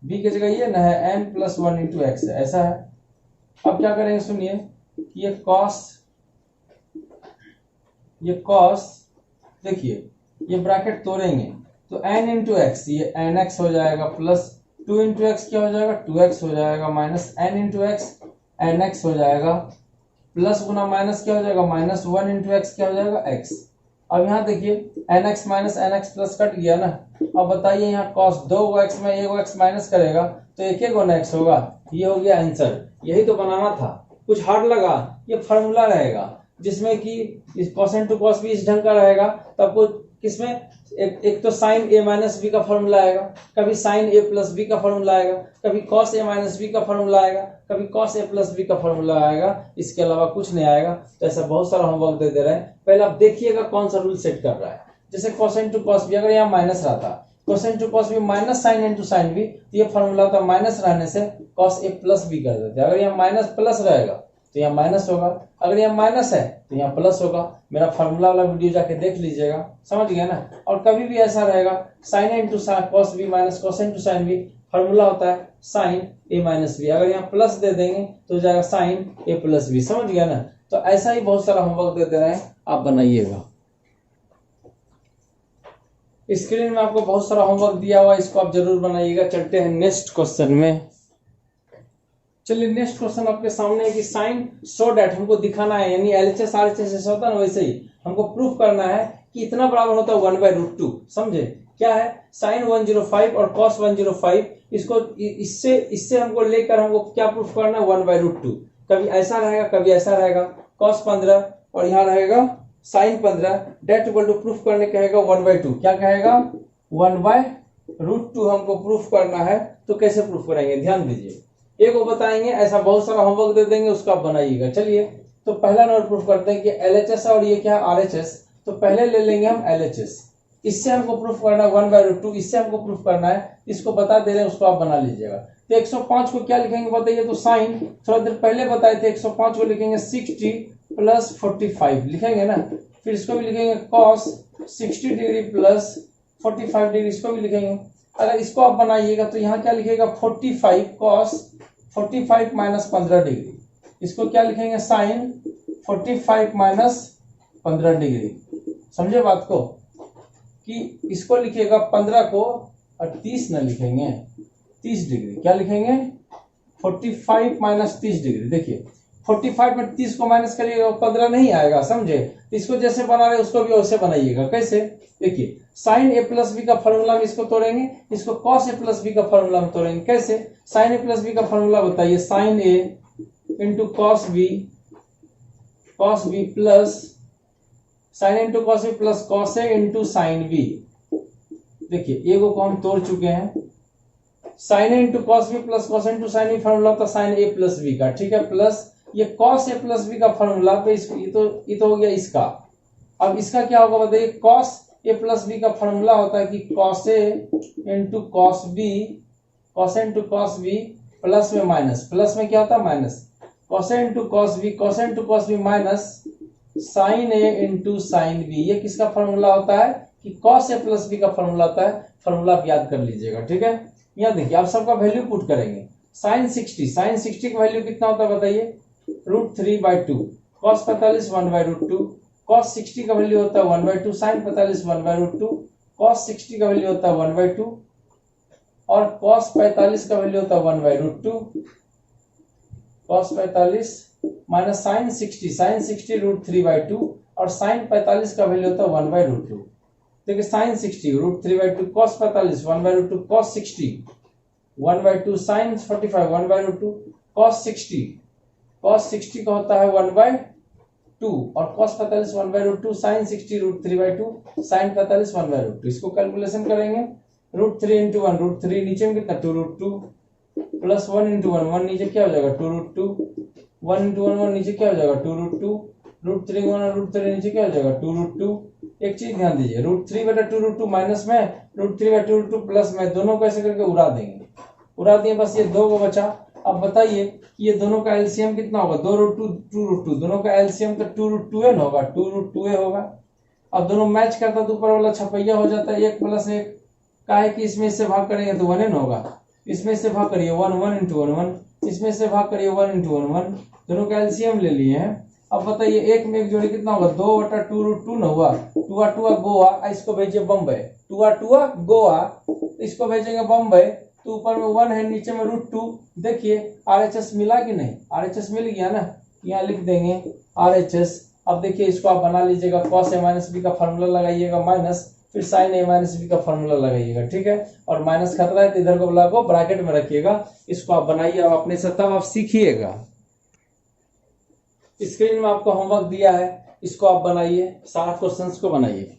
b की जगह ये ना है n+1 इंटू एक्स है, ऐसा है। अब क्या करेंगे? सुनिए, ये cos देखिए ये ब्रैकेट तोड़ेंगे तो n इंटू एक्स, ये nx हो जाएगा, प्लस 2 इंटू एक्स क्या हो जाएगा? 2x हो जाएगा, minus n into x nx हो जाएगा, प्लस गुना माइनस क्या हो जाएगा? -1 इंटू एक्स क्या हो जाएगा? x। अब यहाँ देखिए nx minus nx plus cut गया ना। अब बताइए यहाँ cos 2x में 1x माइनस करेगा तो 1 गुना x होगा। ये हो गया आंसर। यही तो बनाना था, कुछ हार्ड लगा? ये फॉर्मूला रहेगा जिसमें कि इस cos इंटू cos भी इस ढंग का रहेगा, तो आपको किसमें एक तो sin a माइनस बी का फॉर्मूला आएगा, कभी sin a प्लस बी का फॉर्मूला आएगा, कभी cos a माइनस बी का फॉर्मूला आएगा, कभी cos a प्लस बी का फॉर्मूला आएगा। इसके अलावा कुछ नहीं आएगा। तो ऐसा बहुत सारा होमवर्क दे रहे हैं, पहले आप देखिएगा कौन सा रूल सेट कर रहा है। जैसे cos इंटू cos बी, अगर यहाँ माइनस रहता, cos into cos b minus sin into sine b, तो ये फॉर्मूला होता है माइनस रहने से cos a प्लस बी कर देते हैं। अगर यहाँ माइनस प्लस रहेगा तो यहाँ माइनस होगा, अगर यहाँ माइनस है तो यहाँ प्लस होगा। मेरा फार्मूला वाला वीडियो जाके देख लीजिएगा, समझ गया ना। और कभी भी ऐसा रहेगा sin into cos b minus cos into sine b, formula होता है sin a माइनस बी। अगर यहाँ प्लस दे देंगे तो हो जाएगा sin a प्लस बी। समझ गया ना। तो ऐसा ही बहुत सारा होमवर्क देते रहे, आप बनाइएगा। स्क्रीन में आपको बहुत सारा होमवर्क दिया हुआ है, इसको आप जरूर बनाइएगा। चलते हैं नेक्स्ट क्वेश्चन में। चलिए नेक्स्ट क्वेश्चन आपके सामने है कि साइन सो डैट, हमको दिखाना है, यानी LHS RHS जैसा होता है ना वैसे ही हमको प्रूफ करना है कि इतना बराबर होता है 1/√2। समझे क्या है? साइन 105 और cos 105, इसको इससे हमको लेकर हमको क्या प्रूफ करना है? 1/√2। कभी ऐसा रहेगा कभी ऐसा रहेगा, cos 15 और यहाँ रहेगा sine 15, that equal to proof करने कहेगा 1/2। क्या कहेगा? 1/√2 हमको प्रूफ करना है। तो कैसे प्रूफ करेंगे? ध्यान दीजिए, एक वो बताएंगे, ऐसा बहुत सारा होमवर्क दे देंगे, उसको आप बनाइएगा। चलिए तो पहला नंबर प्रूफ करते हैं कि LHS और ये क्या है RHS। तो पहले ले लेंगे हम LHS, इससे हमको प्रूफ करना है 1/√2, इससे हमको प्रूफ करना है, इसको बता दे रहे हैं, उसको आप बना लीजिएगा। तो 105 को क्या लिखेंगे बताइए, तो साइन थोड़ा देर पहले बताए थे, 105 को लिखेंगे 60 + 45 लिखेंगे ना, फिर इसको भी लिखेंगे cos 60 डिग्री + 45 डिग्री, इसको भी लिखेंगे। अगर इसको आप बनाइएगा तो यहाँ क्या लिखेगा 45 cos 45 - 15 डिग्री, इसको क्या लिखेंगे साइन 45 - 15 डिग्री। समझे बात को, कि इसको लिखिएगा 15 को और 30 न लिखेंगे 30 डिग्री, क्या लिखेंगे 45 - 30 डिग्री। देखिए 45 में 30 को माइनस करिएगा 15 नहीं आएगा, समझे। इसको जैसे बना रहे उसको भी वैसे बनाइएगा। कैसे, देखिए साइन A + B का फॉर्मूला में इसको तोड़ेंगे, इसको cos A + B का फॉर्मूला में तोड़ेंगे। कैसे, साइन A + B का फॉर्मूला बताइए, sine A × cos B plus sine × cos B plus cos A × sine B। देखिए एगो को हम तोड़ चुके हैं, sine × cos B plus cos × sine B formula था साइन A + B का, ठीक है, प्लस ये cos A + B का फॉर्मूला पे ये तो हो गया इसका। अब इसका क्या होगा बताइए, cos A + B का फॉर्मूला होता है कि cos A × cos B plus में माइनस, प्लस में क्या होता है minus, cos A × cos B minus sine A × sine B। ये किसका फॉर्मूला होता है कि cos A + B का फॉर्मूला होता है, फॉर्मूला आप याद कर लीजिएगा, ठीक है। यहाँ देखिए आप सबका वैल्यू पुट करेंगे, साइन 60 का वैल्यू कितना होता है बताइए, √3/2, cos 45 1/√2, cos 60 का वैल्यू होता है 1/2, साइन 45 1/√2, cos 60 का वैल्यू होता है 1/2 और cos 45 का वैल्यू होता है 1/√2, cos 45 माइनस साइन 60 √3/2 और साइन 45 का वैल्यू होता है 1/√2। देखिए sine 60 √3/2, cos 45 1/√2, cos 60 1/2, sine 45 1/√2, cos 60 का होता है 1/2 और cos 45 1/√2, साइन 60 √3/2, साइन 45 1/√2। इसको कैलकुलेशन करेंगे, √3 × 1 √3, नीचे में कितना 2√2 प्लस 1 × 1 1 नीचे क्या हो जाएगा 2√2, 1 × 1 1 नीचे क्या हो जाएगा 2√2, √3 × 1 √3 नीचे क्या हो जाएगा 2√2। एक चीज ध्यान दीजिए, √3/2√2 माइनस में, √3/2√2 प्लस में, दोनों को ऐसे करके उड़ा दिए, बस ये दो को बचा। अब बताइए कि ये दोनों का एलसीएम कितना होगा, 2√2 दोनों का एलसीएम तो 2√2n होगा, 2√2a होगा। अब दोनों मैच करता तो ऊपर वाला छपैया हो जाता है 1 + 1, का है कि इसमें से भाग करेंगे तो 1n होगा, इसमें से भाग करिए 1 1 × 1 1, इसमें से भाग करिए 1 × 1 1, दोनों का एलसीएम ले लिए हैं। अब बताइए एक में एक जोड़ी कितना होगा, 2/2√2 न हुआ, 2 गोवा, इसको भेजिए बम्बई, 2 गोवा, इसको भेजेंगे बम्बई, तो ऊपर में 1 है नीचे में √2। देखिए RHS मिला कि नहीं, RHS मिल गया ना, यहाँ लिख देंगे RHS। अब देखिए इसको आप बना लीजिएगा, cos A - B का फॉर्मूला लगाइएगा माइनस, फिर sin A - B का फॉर्मूला लगाइएगा, ठीक है। और माइनस खतरा है तो इधर को ब्रैकेट में रखिएगा, इसको आप बनाइए और अपने से तब आप सीखिएगा। स्क्रीन में आपको होमवर्क दिया है, इसको आप बनाइए, सारा क्वेश्चंस को बनाइए।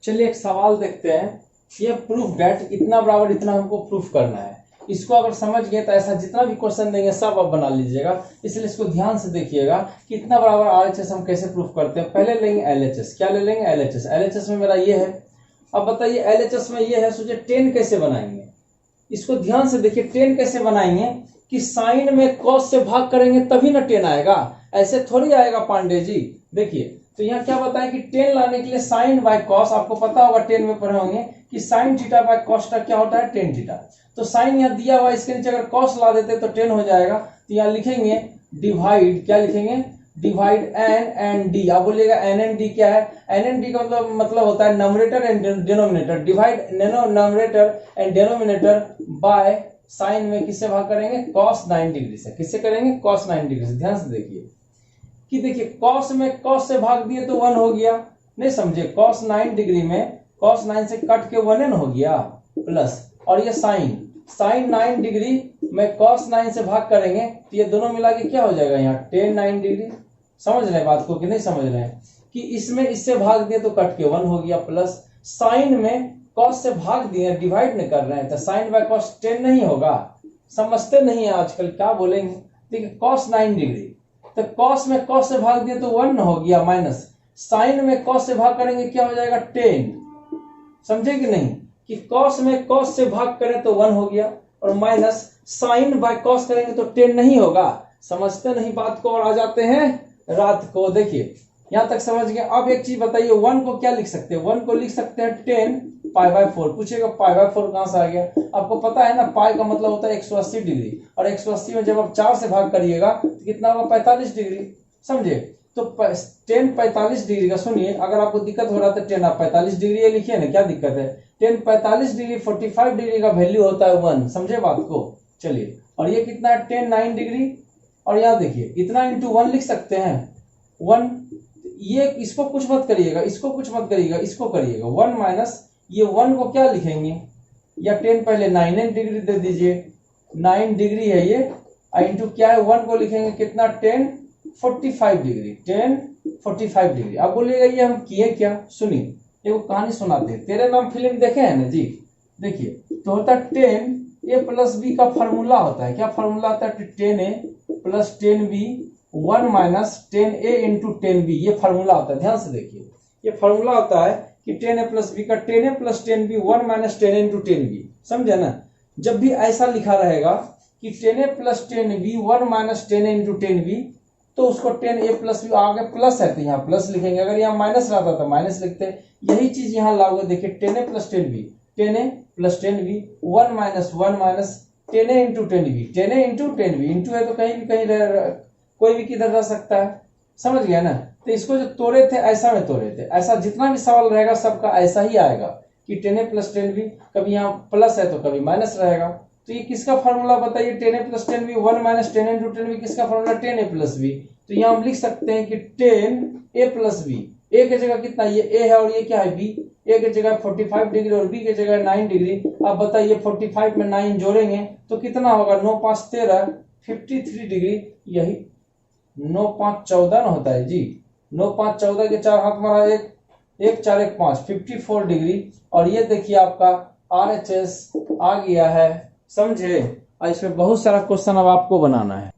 चलिए एक सवाल देखते हैं, ये प्रूफ डेट इतना बराबर इतना हमको प्रूफ करना है। इसको अगर समझ गए तो ऐसा जितना भी क्वेश्चन देंगे सब आप बना लीजिएगा, इसलिए इसको ध्यान से देखिएगा कि इतना बराबर RHS हम कैसे प्रूफ करते हैं। पहले लेंगे LHS, क्या ले लेंगे LHS में मेरा ये है। अब बताइए LHS में ये है, सोचिए 10 कैसे बनाएंगे, इसको ध्यान से देखिए 10 कैसे बनाएंगे कि साइन में cos से भाग करेंगे तभी ना 10 आएगा, ऐसे थोड़ी आएगा पांडे जी। देखिए तो यहाँ क्या बताया कि 10 लाने के लिए साइन बाय कॉस, आपको पता होगा 10 में पढ़े होंगे कि साइन थीटा बाय कॉस क्या होता है 10 थीटा। तो साइन यहाँ दिया हुआ, इसके नीचे अगर कॉस ला देते तो 10 हो जाएगा। तो यहाँ लिखेंगे डिवाइड, क्या लिखेंगे डिवाइड एन एंड डी। आप बोलिएगा एन एंड डी क्या है, एन एंड डी का मतलब होता है numerator and denominator, divide numerator and denominator by sine में किससे भाग करेंगे cos 9 डिग्री से, किससे करेंगे cos 9 डिग्री से। ध्यान से देखिए कि देखिए cos में cos से भाग दिए तो 1 हो गया, नहीं समझे, cos 9 डिग्री में cos 9 से कट के 1n हो गया प्लस, और ये साइन 9 डिग्री में cos 9 से भाग करेंगे तो ये दोनों मिला के क्या हो जाएगा यहाँ tan 9 डिग्री। समझ रहे हैं बात को कि नहीं समझ रहे हैं, कि इसमें इससे भाग दिए तो कट के 1 हो गया प्लस, साइन में cos से भाग दिए डिवाइड नहीं कर रहे हैं तो साइन बाय cos 10 नहीं होगा, समझते नहीं है आजकल, क्या बोलेंगे। देखिए cos 9 डिग्री, तो cos में cos से भाग दिए तो 1 हो गया माइनस, साइन में cos से भाग करेंगे क्या हो जाएगा 10, समझे कि नहीं, कि cos में cos से भाग करें तो 1 हो गया, और माइनस साइन बाय cos करेंगे तो 10 नहीं होगा। समझते नहीं बात को और आ जाते हैं रात को। देखिए यहां तक समझ गए। अब एक चीज बताइए, 1 को क्या लिख सकते हैं, 1 को लिख सकते हैं 10 पाई बाय 4। पूछेगा पाई बाय 4 कहां से आ गया, आपको पता है ना, पाई का मतलब होता है 180 डिग्री, और 180 में जब आप 4 से भाग करिएगा तो कितना होगा 45 डिग्री, समझे। तो 10 45 डिग्री का, सुनिए अगर आपको दिक्कत हो रहा है तो 10 आप 45 डिग्री लिखिए ना, क्या दिक्कत है, 10 45 डिग्री 45 डिग्री का वैल्यू होता है 1, समझे बात को। चलिए, और ये कितना है 10 9 डिग्री, और यहाँ देखिए इतना इंटू 1 लिख सकते हैं 1, ये इसको कुछ मत करिएगा, इसको कुछ मत करिएगा, इसको करिएगा 1 माइनस ये 1 को क्या लिखेंगे, या 10 पहले 9 डिग्री दे दीजिए, 9 डिग्री है ये, इंटू क्या है 1 को लिखेंगे कितना 10 45 डिग्री, 10 45 डिग्री। अब बोलिएगा ये हम किए क्या, सुनिए एक कहानी सुनाते हैं। तेरे नाम फिल्म देखे हैं ना जी, देखिए तो होता है 10 a प्लस बी का फॉर्मूला होता है, क्या फॉर्मूला होता है 10a plus 10b 1 minus 10a into 10b, ये फॉर्मूला होता है, ध्यान से देखिए ये फॉर्मूला होता है कि 10a प्लस बी का 10a plus 10b 1 minus 10a into 10b, समझे ना। जब भी ऐसा लिखा रहेगा कि 10a plus 10b 1 minus 10a into 10b, तो उसको 10a प्लस बी आगे प्लस है तो यहाँ प्लस लिखेंगे, अगर यहाँ माइनस रहता तो माइनस लिखते। यही चीज यहाँ लागू, देखिए 10a plus 10b 10a plus 10b 1 minus 1 minus 10a into 10b 10a into 10b, into है तो कहीं भी कोई भी किधर रह सकता है, समझ गया ना। तो इसको जो तोड़े थे ऐसा में तोड़े थे, ऐसा जितना भी सवाल रहेगा सबका ऐसा ही आएगा कि 10a प्लस 10b, कभी यहाँ प्लस है तो कभी माइनस रहेगा। तो ये किसका फॉर्मूला बताइए, 10a plus 10b 1 minus 10a into 10b, किसका फॉर्मूला 10a प्लस b। तो यहाँ हम लिख सकते हैं कि 10a प्लस b, a की जगह कितना, ये a है और ये क्या है b, a की जगह 45 डिग्री और b की जगह 9 डिग्री। अब बताइए 45 में 9 जोड़ेंगे तो कितना होगा, 9 5 13 53 डिग्री, यही 9 5 14 ना होता है जी, 9 5 14 के 4 हाथ मारा 1 4 1 5 54 डिग्री। और ये देखिए आपका RHS आ गया है, समझे। और इसमें बहुत सारा क्वेश्चन अब आपको बनाना है।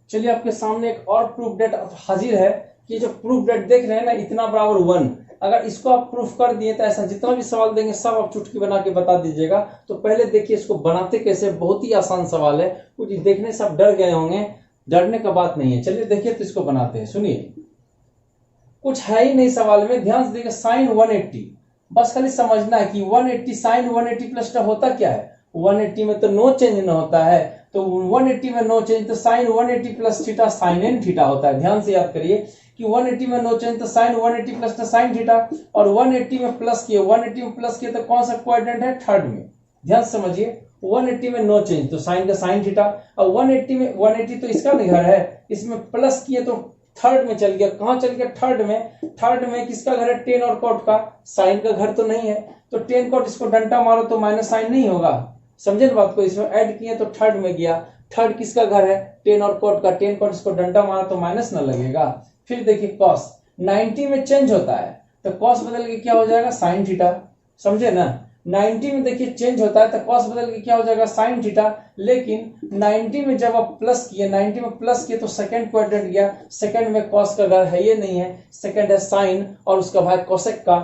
चलिए आपके सामने एक और प्रूफ डेट हाजिर है, कि जो प्रूफ डेट देख रहे हैं ना, इतना बराबर 1, अगर इसको आप प्रूफ कर दिए तो ऐसा जितना भी सवाल देंगे सब आप चुटकी बना के बता दीजिएगा। तो पहले देखिए इसको बनाते कैसे, बहुत ही आसान सवाल है, कुछ देखने से आप डर गए होंगे, डरने का बात नहीं है। चलिए देखिए तो इसको बनाते हैं, सुनिए कुछ है ही नहीं सवाल में, ध्यान से देखिए साइन 180, बस खाली समझना है कि 180 साइन 180 प्लस होता क्या है, 180 में तो नो चेंज न होता है, तो 180 में नो चेंज तो साइन 180 प्लस थीटा साइन एन थीटा होता है। ध्यान से याद करिए कि 180 में नो चेंज तो साइन 180 प्लस साइन थीटा, और 180 में प्लस किए, 180 में प्लस किए तो कौन सा क्वाड्रेंट है, थर्ड में। ध्यान से समझिए 180 में नो चेंज तो साइन का साइन थीटा, और 180 में 180 तो इसका घर है, इसमें प्लस किए तो थर्ड में चल गया, कहां चल गया थर्ड में, थर्ड में किसका घर है, टेन और कॉट का, साइन का घर तो नहीं है, तो टेन कॉट इसको डंटा मारो तो माइनस साइन नहीं होगा, समझे ना बात को। इसमें ऐड किए तो थर्ड में गया, थर्ड किसका घर है, टेन और कॉट का, टेन कॉट इसको डंटा मारा तो माइनस ना लगेगा। फिर देखिए कॉस 90 में चेंज होता है तो कॉस बदल के क्या हो जाएगा, साइन थीटा, समझे ना। 90 में देखिए चेंज होता है तो कॉस बदल के क्या हो जाएगा, साइन थीटा। लेकिन 90 में जब आप प्लस किए, 90 में प्लस किए तो सेकंड क्वाड्रेंट गया, सेकंड में कॉस का घर है, ये नहीं है, सेकंड है साइन और उसका भाई कोसेक का,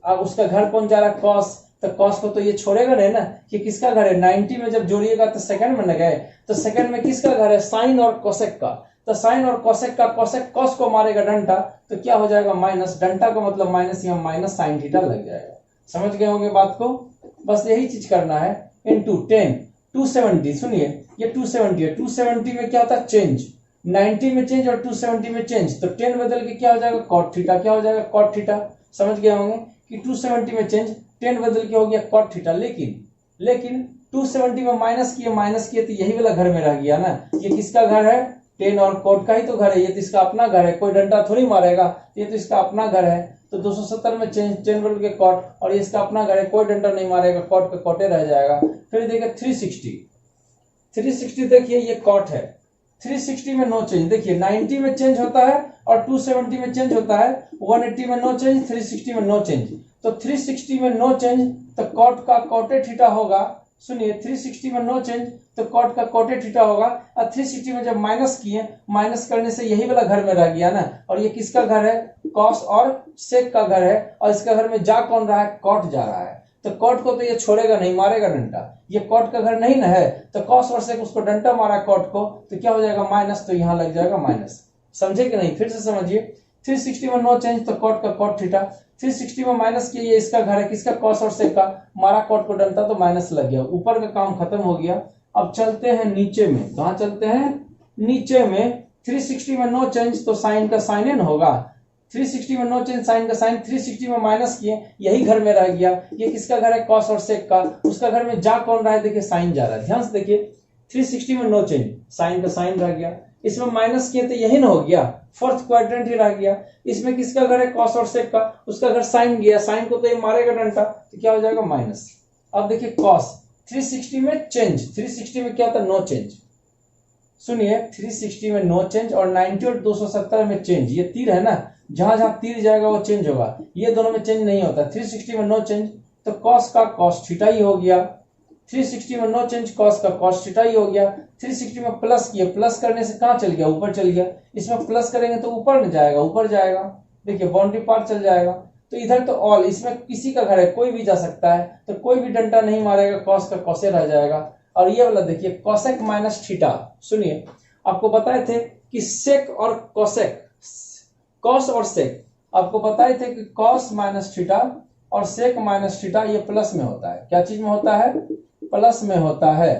अब उसका घर कौन जा रहा है, कॉस, तो कॉस को तो ये छोड़ेगा नहीं ना, कि किसका घर है, 90 में जब जोड़िएगा तो सेकंड में न गए, तो सेकंड में किसका घर है, साइन और कोसेक का, तो साइन और कोसेक का, कोसेक कॉस को मारेगा डंटा तो क्या हो जाएगा, माइनस, डंटा का मतलब माइनस, यहाँ माइनस साइन थीटा लग जाएगा। समझ गए होंगे बात को, बस यही चीज करना है। इनटू 10 270, सुनिए ये 270 है, 270 में क्या होता है, चेंज, 90 में चेंज और 270 में चेंज, तो 10 बदल के क्या हो जाएगा, कॉट थीटा, क्या हो जाएगा, कॉट थीटा। समझ गए होंगे कि 270 में चेंज, 10 बदल के हो गया कॉट थीटा। लेकिन 270 में माइनस किए तो यही वाला घर में रह गया ना, ये किसका घर है, 10 और कॉट का ही तो घर है, ये तो इसका अपना घर है, कोई डंडा थोड़ी मारेगा, ये तो इसका अपना घर है। तो 270 में चेंज, 10 बदल के कॉट, और ये इसका अपना घर है, कोई डंडा नहीं मारेगा, कॉट पे कॉटे रह जाएगा। फिर देखिए 360 देखिए ये कॉट है, 360 में नो चेंज, देखिए 90 में चेंज होता है और 270 में चेंज होता है, 180 में नो चेंज, 360 में नो चेंज। तो 360 में नो चेंज तो कॉट का कॉटे थीटा होगा, सुनिए 360 में नो चेंज, तो कॉट का कोटेड थीटा होगा। और 360 में जब माइनस किए, माइनस करने से यही वाला घर में रह गया ना, और ये किसका घर है, कॉस और सेक का घर है, और इसका घर में जा कौन रहा है, कॉट जा रहा है। तो कॉट को तो ये छोड़ेगा नहीं, मारेगा डंडा, ये कॉट का घर नहीं ना है, तो कॉस और सेक उसको डंडा मारा कॉट को, तो क्या हो जाएगा माइनस, तो यहाँ लग जाएगा माइनस। समझे कि नहीं, फिर से समझिए। 360 में नो चेंज, तो कॉट का कॉट थीटा, 360 में माइनस किया, ये इसका घर है, किसका, कॉस और सेक का, मारा कॉट को डंडा तो माइनस लग गया, ऊपर का काम खत्म हो गया। अब चलते हैं नीचे में, कहां चलते हैं, नीचे में। 360 में नो चेंज, तो साइन का साइन एन होगा, 360 में नो चेंज, साइन का साइन, 360 में माइनस किए, यही घर में रह गया, ये किसका घर है, कॉस और सेक का, उसका घर में जा कौन रहा है, देखिए साइन जा रहा है, ध्यान से देखिए। 360 में नो चेंज, साइन का साइन रह गया, इसमें माइनस किए तो यही ना हो गया, फोर्थ क्वाड्रेंट ही रह गया। इसमें किसका घर है, कॉस और सेक का, उसका घर साइन गया, साइन को तो ये मारेगा डंडा, तो क्या हो जाएगा माइनस। अब देखिए कॉस, 360 में चेंज, 360 में क्या होता है, नो चेंज। सुनिए 360 में नो चेंज, और 90 और 270 में चेंज, ये तीर है ना, जहां जहां तीर जाएगा वो चेंज होगा, ये दोनों में चेंज नहीं होता। 360 में नो चेंज, तो कॉस का कॉस थीटा ही हो गया, 360 में नो चेंज, कॉस का कॉस थीटा ही हो गया। 360 में प्लस किया, प्लस करने से कहां चल गया, ऊपर चल गया, इसमें प्लस करेंगे तो ऊपर न जाएगा, ऊपर जाएगा, देखिए बाउंड्री पार चल जाएगा। तो इधर तो ऑल, इसमें किसी का घर है, कोई भी जा सकता है, तो कोई भी डंडा नहीं मारेगा, कॉस का कॉसे रह जाएगा। और ये वाला देखिए कॉसेक माइनस थीटा, सुनिए आपको बताए थे कि सेक और कॉसेक, कॉस और सेक, आपको बताए थे कि कॉस माइनस थीटा और सेक माइनस थीटा ये प्लस में होता है। क्या चीज में होता है, प्लस में होता है,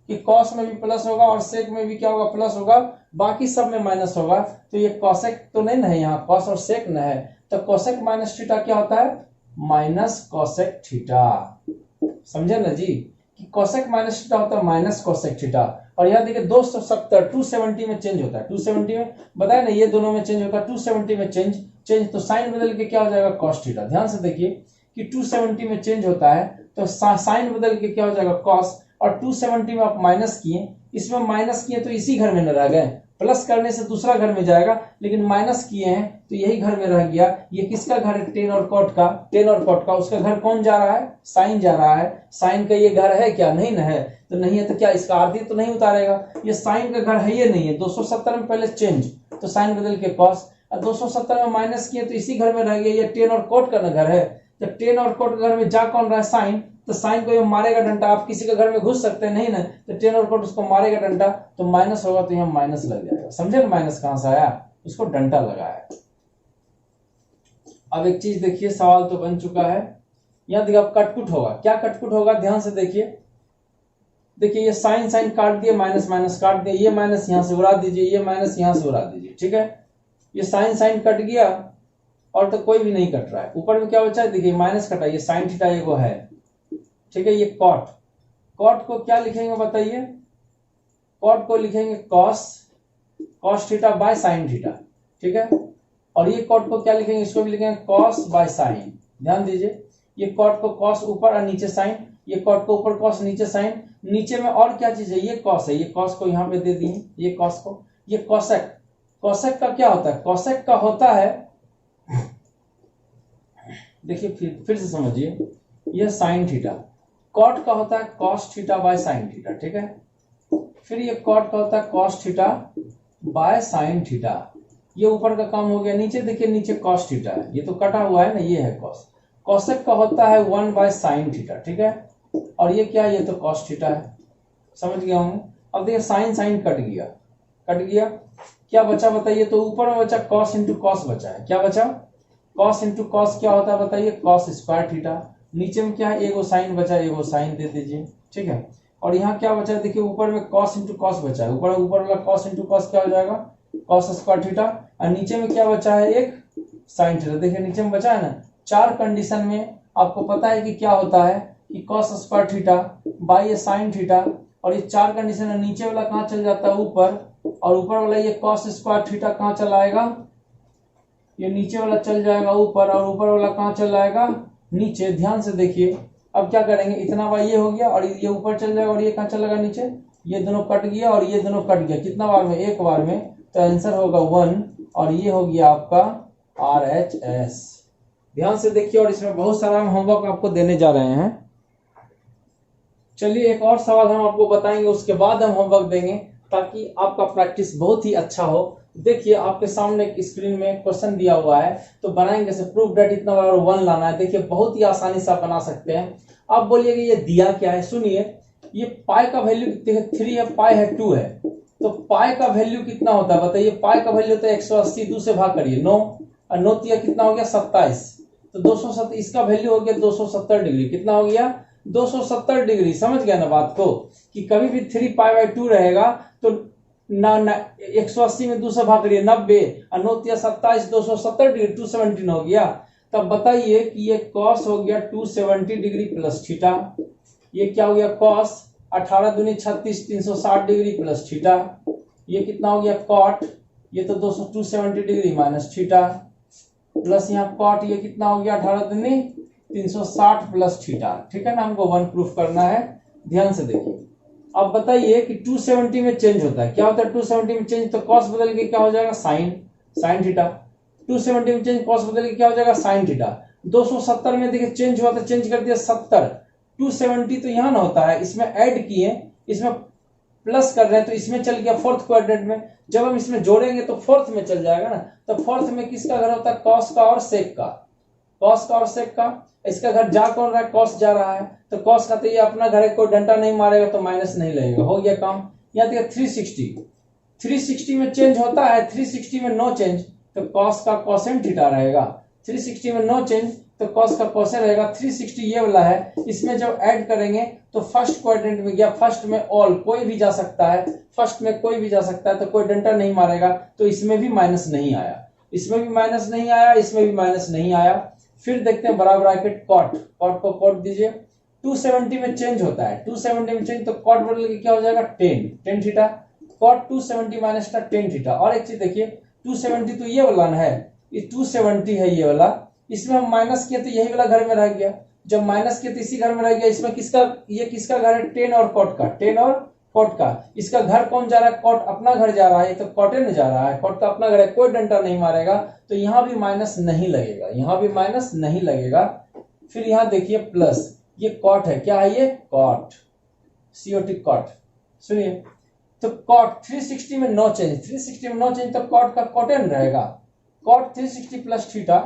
कि कॉस में भी प्लस होगा और सेक में भी क्या होगा, प्लस होगा, बाकी सब में माइनस होगा। तो ये कॉसेक तो नहीं है, यहाँ कॉस और सेक न है, तो कॉसेक माइनस थीटा क्या होता है, माइनस कॉसेक थीटा। समझे ना जी, कि कॉसेक माइनस थीटा होता है माइनस कॉसेक थीटा। और यहाँ देखिए 270 में चेंज होता है, 270 में बताया ना, ये दोनों में चेंज होता है, 270 में चेंज तो साइन बदल के क्या हो जाएगा, कॉस थीटा। ध्यान से देखिए कि 270 में चेंज होता है, तो साइन बदल के क्या हो जाएगा, कॉस, और 270 में आप माइनस किए, इसमें माइनस किए तो इसी घर में न रह गए, प्लस करने से दूसरा घर में जाएगा, लेकिन माइनस किए हैं तो यही घर में रह गया। ये किसका घर है, टेन और कॉट का, टेन और कॉट का, उसका घर कौन जा रहा है, साइन जा रहा है, साइन का ये घर है क्या, नहीं न है, तो नहीं है तो क्या इसका आरती तो नहीं उतारेगा, ये साइन का घर है, ये नहीं है। 270 में पहले चेंज, तो साइन बदल के कॉस, और 270 में माइनस किए तो इसी घर में रह गया, ये टेन और कोट का घर है। जब टेन और कोट के घर में जा कौन रहा है, साइन, तो साइन को ये मारेगा डंडा। आप किसी के घर में घुस सकते हैं नहीं ना, तो टेन और कोट उसको मारेगा डंडा, तो माइनस होगा, तो यहाँ माइनस लग जाएगा। समझे ना माइनस कहां से आया, उसको डंडा लगाया। अब एक चीज देखिए, सवाल तो बन चुका है, यहाँ देखिए अब कटकुट होगा। क्या कटकुट होगा, ध्यान से देखिए। देखिए ये साइन साइन काट दिए, माइनस माइनस काट दिए, ये माइनस यहां से उड़ा दीजिए, ये माइनस यहां से उड़ा दीजिए, ठीक है। ये साइन साइन कट गया, और तो कोई भी नहीं कट रहा है। ऊपर में क्या बचा है, देखिए माइनस कटा, ये साइन थीटा ये वो है, ठीक है। ये कॉट, कॉट को क्या लिखेंगे बताइए, कॉट को लिखेंगे cos, cos theta by sine theta, ठीक है। और ये कॉट को क्या लिखेंगे, इसको भी लिखेंगे कॉस बाय साइन। ध्यान दीजिए, ये कॉट को कॉस ऊपर और नीचे साइन, ये कॉट को ऊपर कॉस नीचे साइन, नीचे में और क्या चीज है, ये कॉस है, ये कॉस को यहाँ पे दे दिए, ये कॉस को, ये कॉसेक। कॉसेक का क्या होता है, कॉसेक का होता है, देखिए फिर से समझिए, यह साइन थीटा, कॉट का होता है cos theta by sine theta, ठीक है। फिर ये कॉट का होता है cos theta by sine theta. ये ऊपर का काम हो गया, नीचे देखिए, नीचे कॉस थीटा है, ये तो कटा हुआ है ना, ये है कॉस। कॉसेक का होता है 1 बाय साइन थीटा, ठीक है। और ये क्या है, ये तो कॉस थीटा है, समझ गया हूँ। अब देखिए साइन साइन कट गया, कट गया, क्या बचा बताइए, तो ऊपर में बचा कॉस इंटू कॉस बचा है, क्या बचा, कॉस इंटू कॉस क्या होता है बताइए, कॉस स्क्वायर थीटा। नीचे में क्या है, एगो साइन बचा, एगो साइन दे दीजिए, ठीक है। और यहाँ क्या बचा है, देखिए ऊपर में कॉस इंटू कॉस बचा है, ऊपर वाला कॉस इंटू कॉस क्या हो जाएगा, कॉस स्क्वायर थीटा। और नीचे में क्या बचा है, एक साइन थीटा। देखिए नीचे में बचा है ना, 4 कंडीशन में आपको पता है कि क्या होता है, कि cos square theta by sine theta. और ये 4 कंडीशन है, नीचे वाला कहाँ चल जाता है, ऊपर, और ऊपर वाला ये कॉस स्क्वायर थीटा कहाँ चला आएगा, ये नीचे वाला चल जाएगा ऊपर, और ऊपर वाला कहाँ चल आएगा, नीचे। ध्यान से देखिए, अब क्या करेंगे, इतना बार ये हो गया, और ये ऊपर चल जाएगा, और ये कहाँ चलेगा, नीचे। ये दोनों कट गया और ये दोनों कट गया, कितना बार में, एक बार में, तो आंसर होगा 1, और ये हो गया आपका RHS। ध्यान से देखिए, और इसमें बहुत सारा होमवर्क आपको देने जा रहे हैं, चलिए एक और सवाल हम आपको बताएंगे, उसके बाद हम होमवर्क देंगे ताकि आपका प्रैक्टिस बहुत ही अच्छा हो। देखिए आपके सामने एक स्क्रीन में क्वेश्चन दिया हुआ है, तो बनाएंगे से प्रूफ दैट इतना बड़ा 1 लाना है। देखिए बहुत ही आसानी से आप बना सकते हैं। आप बोलिएगा ये दिया क्या है, सुनिए ये पाई का वैल्यू 3 है, पाई है 2 है, तो पाई का वैल्यू कितना होता है बताइए। पाई का वैल्यू होता है 180, 2 से भाग करिए 9 और 9 तिया कितना हो गया 27, तो 270, इसका वैल्यू हो गया 270 डिग्री। कितना हो गया 270 डिग्री। समझ गया ना बात को, कि कभी भी 3π/2 रहेगा तो ना 180 में 2 से भाग करिए 90 और 9 तिया 27, 270 डिग्री 270 हो गया। तब बताइए कि ये कॉस हो गया 270 डिग्री प्लस थीटा, ये क्या हो गया कॉस 18 दूनी 36 360 डिग्री प्लस थीटा, ये कितना हो गया कॉट, ये तो 270 डिग्री माइनस थीटा, प्लस यहाँ कॉट ये कितना हो गया 18 दूनी 360 प्लस थीटा। ठीक है ना, हमको 1 प्रूफ करना है। ध्यान से देखिए, अब बताइए कि 270 में चेंज होता है, क्या होता है 270 में चेंज, तो कॉस बदल के क्या हो जाएगा साइन थीटा। 270 में चेंज कॉस बदल के क्या हो जाएगा साइन थीटा। 270 में देखिए चेंज हुआ तो चेंज कर दिया 70, 270 तो यहाँ ना होता है, इसमें ऐड किए, इसमें प्लस कर रहे हैं तो इसमें चल गया फोर्थ क्वाड्रेंट में। जब हम इसमें जोड़ेंगे तो फोर्थ में चल जाएगा ना, तो फोर्थ में किसका घर होता है कॉस का और सेक का, कॉस का और सेक का। इसका घर जा कौन रहा है कॉस जा रहा है, तो कॉस का तो ये अपना घर है, कोई डंडा नहीं मारेगा तो माइनस नहीं लगेगा, हो गया काम। यहाँ देखिए 360 में चेंज होता है, 360 में नो चेंज तो कॉस का कोसेंट थीटा रहेगा। 360 में नो चेंज तो कॉस का कोसेंट रहेगा। 360 ये वाला है, इसमें जब ऐड करेंगे तो फर्स्ट क्वाड्रेंट में गया, फर्स्ट में ऑल कोई भी जा सकता है, फर्स्ट में कोई भी जा सकता है तो कोई डंडा नहीं मारेगा, तो इसमें भी माइनस नहीं आया, इसमें भी माइनस नहीं आया, इसमें भी माइनस नहीं आया। फिर देखते हैं बराबर ब्रैकेट कॉट, कॉट को कॉट दीजिए। 270 में चेंज होता है, 270 में चेंज तो कॉट बदल के क्या हो जाएगा tan theta, cot 270 minus tan theta. और एक चीज देखिए 270 तो ये वाला है, ये 270 है ये वाला, इसमें हम माइनस किए तो यही वाला घर में रह गया, जब माइनस किए तो इसी घर में रह गया। इसमें किसका, ये किसका घर है टेन और कॉट का, टेन और कॉट का। इसका घर कौन जा रहा है कॉट अपना घर जा रहा है, तो कॉटेन जा रहा है, कॉट का अपना घर है, कोई डंडा नहीं मारेगा तो यहां भी माइनस नहीं लगेगा, यहां भी माइनस नहीं लगेगा। फिर यहां देखिए प्लस, ये कॉट है, क्या है ये कॉट, COT कॉट। सुनिए तो कॉट 360 में नो चेंज, 360 में नो चेंज तो कॉट का कॉटेन रहेगा, कॉट 360 प्लस थीटा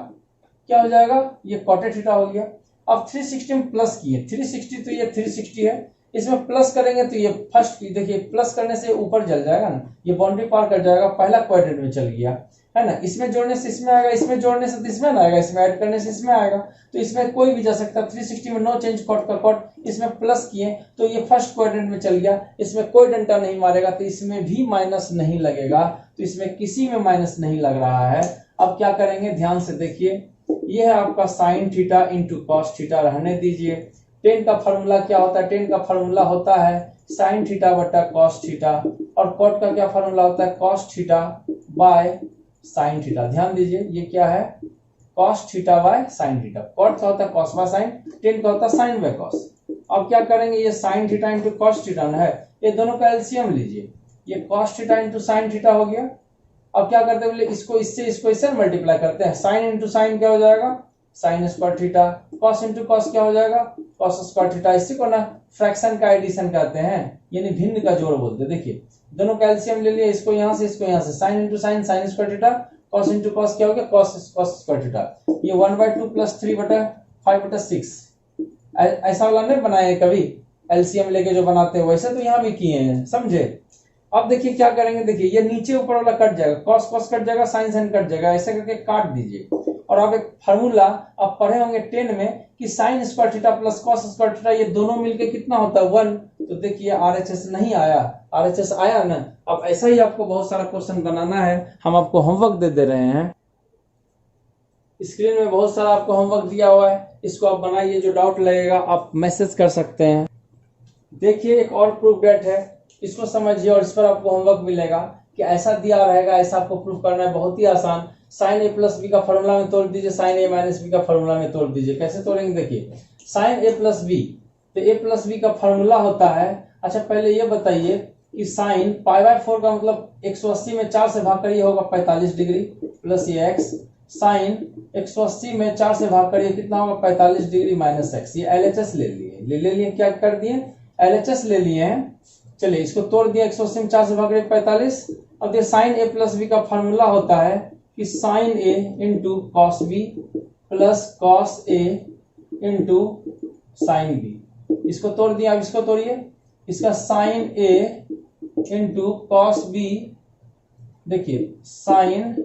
क्या हो जाएगा ये कॉटेड थीटा हो गया। अब 360 में प्लस किए, 360 तो ये 360 है, इसमें प्लस करेंगे तो ये फर्स्ट देखिए प्लस करने से ऊपर चल जाएगा ना, ये बाउंड्री पार कर जाएगा, पहला क्वाड्रेंट में चल गया है ना। इसमें जोड़ने से इसमें आएगा, इसमें जोड़ने से इसमें ना आएगा, इसमें ऐड करने से इसमें आएगा, तो इसमें कोई भी जा सकता है। 360 में नो चेंज कॉट का कॉट, इसमें प्लस किए तो ये फर्स्ट क्वाड्रेंट में चल गया, इसमें कोई डंडा नहीं मारेगा तो इसमें भी माइनस नहीं लगेगा, तो इसमें किसी में माइनस नहीं लग रहा है। अब क्या करेंगे ध्यान से देखिए, ये है आपका sine theta into cos theta, रहने दीजिए। टेन का फॉर्मूला क्या होता है, टेन का फॉर्मूला होता है साइन थीटा बटा कॉस थीटा, और कॉट का क्या फॉर्मूला होता है cos theta by sine theta. ध्यान दीजिए ये क्या है cos theta by sine theta, cot का होता है कॉस बाय साइन, टेन का होता है साइन बाय कॉस। अब क्या करेंगे, ये sine theta into cos theta है, ये दोनों का एलसीएम लीजिए, ये cos theta into sine theta हो गया। अब क्या करते हैं बोले इसको इससे मल्टीप्लाई करते हैं, साइन इंटू साइन क्या हो जाएगा sine square theta, cos into cos क्या हो जाएगा कॉस स्क्वायर थीटा। इसी को ना फ्रैक्शन का एडिशन कहते हैं, यानी भिन्न का जोड़ बोलते हैं। देखिए दोनों का एलसीएम ले लिया, इसको यहाँ से इसको यहाँ से, sign into sign sine square theta, cos into cos क्या हो गया कॉस स्क्वायर थीटा। ये 1/2 प्लस 3/5/6 ऐसा वाला नहीं बनाए कभी, एलसीएम लेके जो बनाते हैं वैसे तो यहाँ भी किए हैं, समझे। अब देखिए क्या करेंगे, देखिए ये नीचे ऊपर वाला कट जाएगा, कॉस कॉस कट जाएगा, साइन साइन कट जाएगा, ऐसे करके काट दीजिए। और आप एक फार्मूला आप पढ़े होंगे 10 में कि sine square theta plus cos square theta ये दोनों मिलके कितना होता है 1, तो देखिए आरएचएस नहीं आया, आरएचएस आया ना। अब ऐसा ही आपको बहुत सारा क्वेश्चन बनाना है, हम आपको होमवर्क दे रहे हैं, स्क्रीन में बहुत सारा आपको होमवर्क दिया हुआ है, इसको आप बनाइए, जो डाउट लगेगा आप मैसेज कर सकते हैं। देखिए एक और प्रूफ डेट है, इसको समझिए और इस पर आपको होमवर्क मिलेगा कि ऐसा दिया रहेगा, ऐसा आपको प्रूफ करना है, बहुत ही आसान। साइन ए प्लस बी का फॉर्मूला में तोड़ दीजिए, साइन ए माइनस बी का फॉर्मूला में तोड़ दीजिए। कैसे तोड़ेंगे देखिए, साइन ए प्लस बी, तो ए प्लस बी का फॉर्मूला होता है, अच्छा पहले ये बताइए कि साइन π/4 का मतलब 180 में 4 से भाग करिए होगा 45 डिग्री, प्लस ये एक्स, साइन 180 में 4 से भाग करिए कितना होगा 45 डिग्री माइनस एक्स। ये LHS ले लिए क्या कर दिए, LHS ले लिए हैं। चलिए इसको तोड़ दिया, 180 में 4 से भाग 45। अब ये साइन ए प्लस बी का फॉर्मूला होता है कि sine A into cos B plus cos A into sine B. इसको तोड़ दिया, अब इसको तोड़िए, इसका sine A into cos B, देखिए sine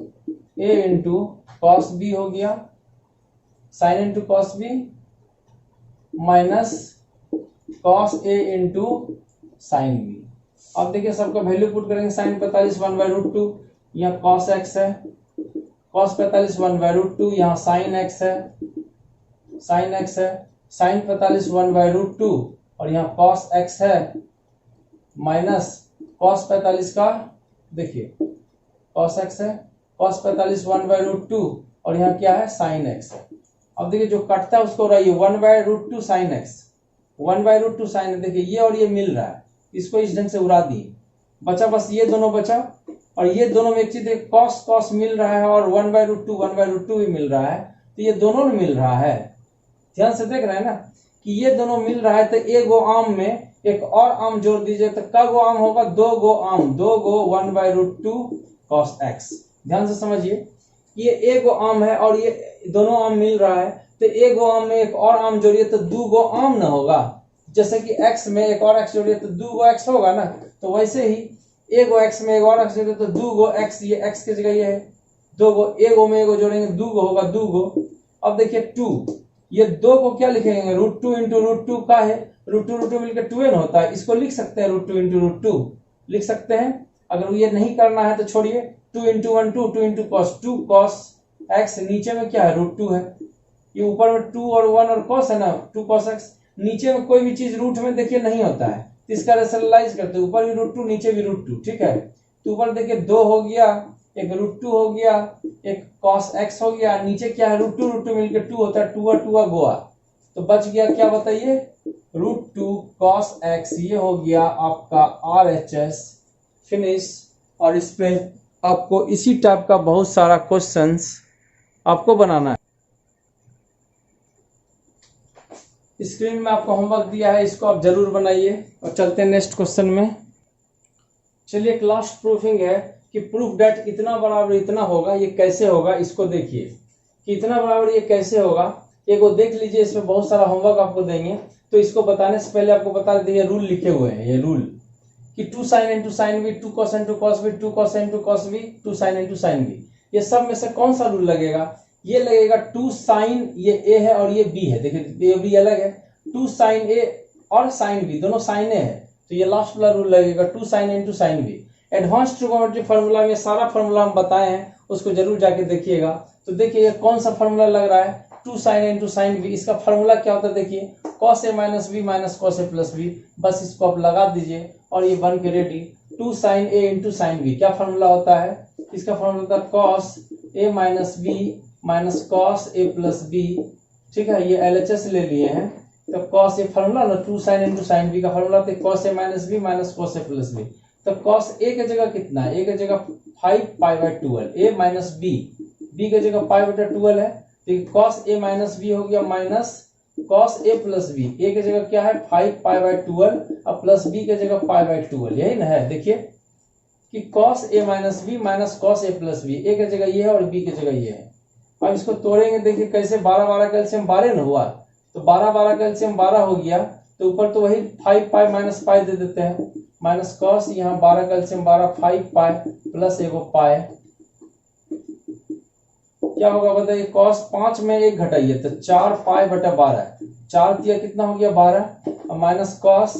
A into cos B हो गया, sine into cos B minus cos ए इंटू साइन बी। अब देखिए सबका वैल्यू पुट करेंगे, साइन 45 1/√2, यहाँ कॉस एक्स है, कॉस 45 1/√2, यहाँ साइन एक्स है, साइन एक्स है, साइन 45 1/√2 और यहाँ कॉस एक्स है माइनस कॉस 45 का, देखिए कॉस एक्स है, कॉस 45 1/√2 और यहाँ क्या है साइन एक्स है। अब देखिए जो कटता है उसको रहिए 1/√2 साइन एक्स, 1/√2 साइन, देखिए ये और ये मिल रहा है, इसको इस ढंग से उड़ा दिए, बचा बस ये दोनों बचा। और ये दोनों में एक चीज देखिए कॉस कॉस मिल रहा है और 1/√2 भी मिल रहा है, तो ये दोनों में मिल रहा है, ध्यान से देख रहे हैं ना कि ये दोनों मिल रहा है। तो एक गो आम में एक और आम जोड़ दीजिए तो क गो आम होगा, 2 गो आम, 2 गो 1/√2 कॉस एक्स। ध्यान से समझिए ये एक गो आम है और ये दोनों आम मिल रहा है, तो एक गो आम में एक और आम जोड़िए तो 2 गो आम ना होगा, जैसे कि x में एक और x जोड़िए तो 2 गो x होगा ना, तो वैसे ही एक गो x में एक और x जोड़िए तो 2 गो x, ये x की जगह ये है 2 गो, एक गो में एक गो जोड़ेंगे 2 गो होगा 2 गो। अब देखिए 2, ये 2 को क्या लिखेंगे, √2 इंटू √2 का है, √2 मिलकर 2n होता है, इसको लिख सकते हैं √2 इंटू √2 लिख सकते हैं। अगर ये नहीं करना है तो छोड़िए, 2 into 1 2, 2 into cos 2 cos x, नीचे में क्या है √2 है, ये ऊपर में 2 और 1 और कॉस है ना 2 कॉस एक्स, नीचे में कोई भी चीज रूट में देखिए नहीं होता है, तो इसका रेशनलाइज करते हैं, ऊपर भी √2 नीचे भी √2, ठीक है। तो ऊपर देखिए 2 हो गया, एक √2 हो गया, एक कॉस एक्स हो गया, नीचे क्या है √2 मिलकर 2 होता है, 2 गोआ, तो बच गया क्या बताइए √2 कॉस एक्स। ये हो गया आपका RHS फिनिश। और इस पे आपको इसी टाइप का बहुत सारा क्वेश्चंस आपको बनाना है। स्क्रीन में आपको होमवर्क दिया है, इसको आप जरूर बनाइए। और चलते हैं नेक्स्ट क्वेश्चन में। चलिए एक लास्ट प्रूफिंग है कि प्रूफ डेट इतना बराबर इतना होगा, ये कैसे होगा इसको देखिए कि इतना बराबर ये कैसे होगा। एक वो देख लीजिए, इसमें बहुत सारा होमवर्क आपको देंगे, तो इसको बताने से पहले आपको बता देंगे रूल लिखे हुए हैं, ये रूल कि 2 sin into sine b, 2 cos into cos b, 2 cos into cos b, 2 sin into sine b. ये सब में से कौन सा रूल लगेगा, ये लगेगा 2 sin, ये ए है और ये बी है, देखिए ये बी अलग है, 2 sin ए और साइन बी दोनों साइन ए है, तो ये लास्ट वाला रूल लगेगा 2 sin into sine b. Advance trigonometry formula में सारा फार्मूला हम बताए हैं, उसको जरूर जाके देखिएगा। तो देखिए ये कौन सा फार्मूला लग रहा है 2 sin इंटू साइन बी, इसका फार्मूला क्या होता है देखिए cos a minus b minus cos a plus b, बस इसको आप लगा दीजिए और ये बन के ready. 2 sin a into sine b क्या फार्मूला होता है, इसका फार्मूला होता है cos a minus b minus cos a plus b, ठीक है। ये LHS ले लिए हैं, तो cos a फार्मूला ना 2 sin इंटू साइन बी का फार्मूला होता है cos a minus b minus cos a plus b. तो cos a की जगह कितना है, a की जगह 5π/12, a माइनस b, b की जगह π/12 है, तो cos a माइनस बी हो गया minus cos a plus b, a की जगह क्या है 5π/12 और प्लस b की जगह π/12, यही ना है। देखिए कि cos a minus b minus cos a plus b, a की जगह ये है और b की जगह ये है। अब इसको तोड़ेंगे, देखिए कैसे 12 का एलसीएम 12 न हुआ, तो 12 का एलसीएम 12 हो गया, तो ऊपर तो वही 5π माइनस पाई दे देते हैं, माइनस cos, यहाँ 12 का एलसीएम 12, 5π प्लस एगो पाई, क्या होगा बताइए cos 5 में 1 घटाइए तो 4π/12, 4 दिया कितना हो गया 12, और माइनस cos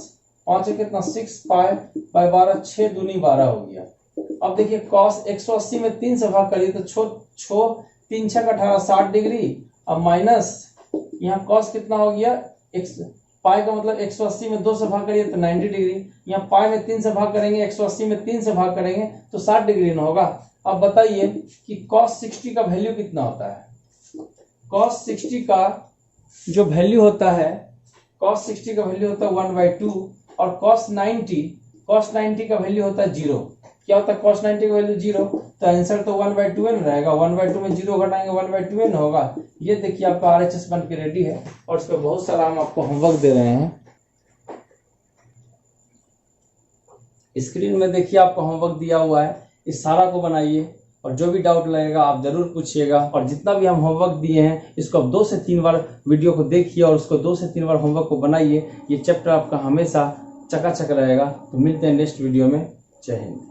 5 है कितना 6π/12, 6 दूनी 12 हो गया। अब देखिए cos 180 में 3 से भाग करिए तो 3 6 18 60 डिग्री, अब माइनस यहाँ cos कितना हो गया पाई का मतलब 180 में 2 से भाग करिए तो 90 डिग्री, यहाँ पाई में 3 से भाग करेंगे 180 में 3 से भाग करेंगे तो 60 डिग्री ना होगा। अब बताइए कि cos 60 का वैल्यू कितना होता है, cos 60 का जो वैल्यू होता है, cos 60 का वैल्यू होता है 1/2 और cos 90 का वैल्यू होता है 0। क्या होता है cos 90 का वैल्यू 0, तो आंसर तो 1/2 रहेगा, 1/2 में 0 घटाएंगे 1/2 होगा। ये देखिए आपका RHS बन के रेडी है और इस पर बहुत सारा हम आपको होमवर्क दे रहे हैं। स्क्रीन में देखिए आपको होमवर्क दिया हुआ है, इस सारा को बनाइए और जो भी डाउट लगेगा आप जरूर पूछिएगा। और जितना भी हम होमवर्क दिए हैं इसको आप 2 से 3 बार वीडियो को देखिए और उसको 2 से 3 बार होमवर्क को बनाइए। ये चैप्टर आपका हमेशा चकाचक रहेगा। तो मिलते हैं नेक्स्ट वीडियो में। जय हिंद।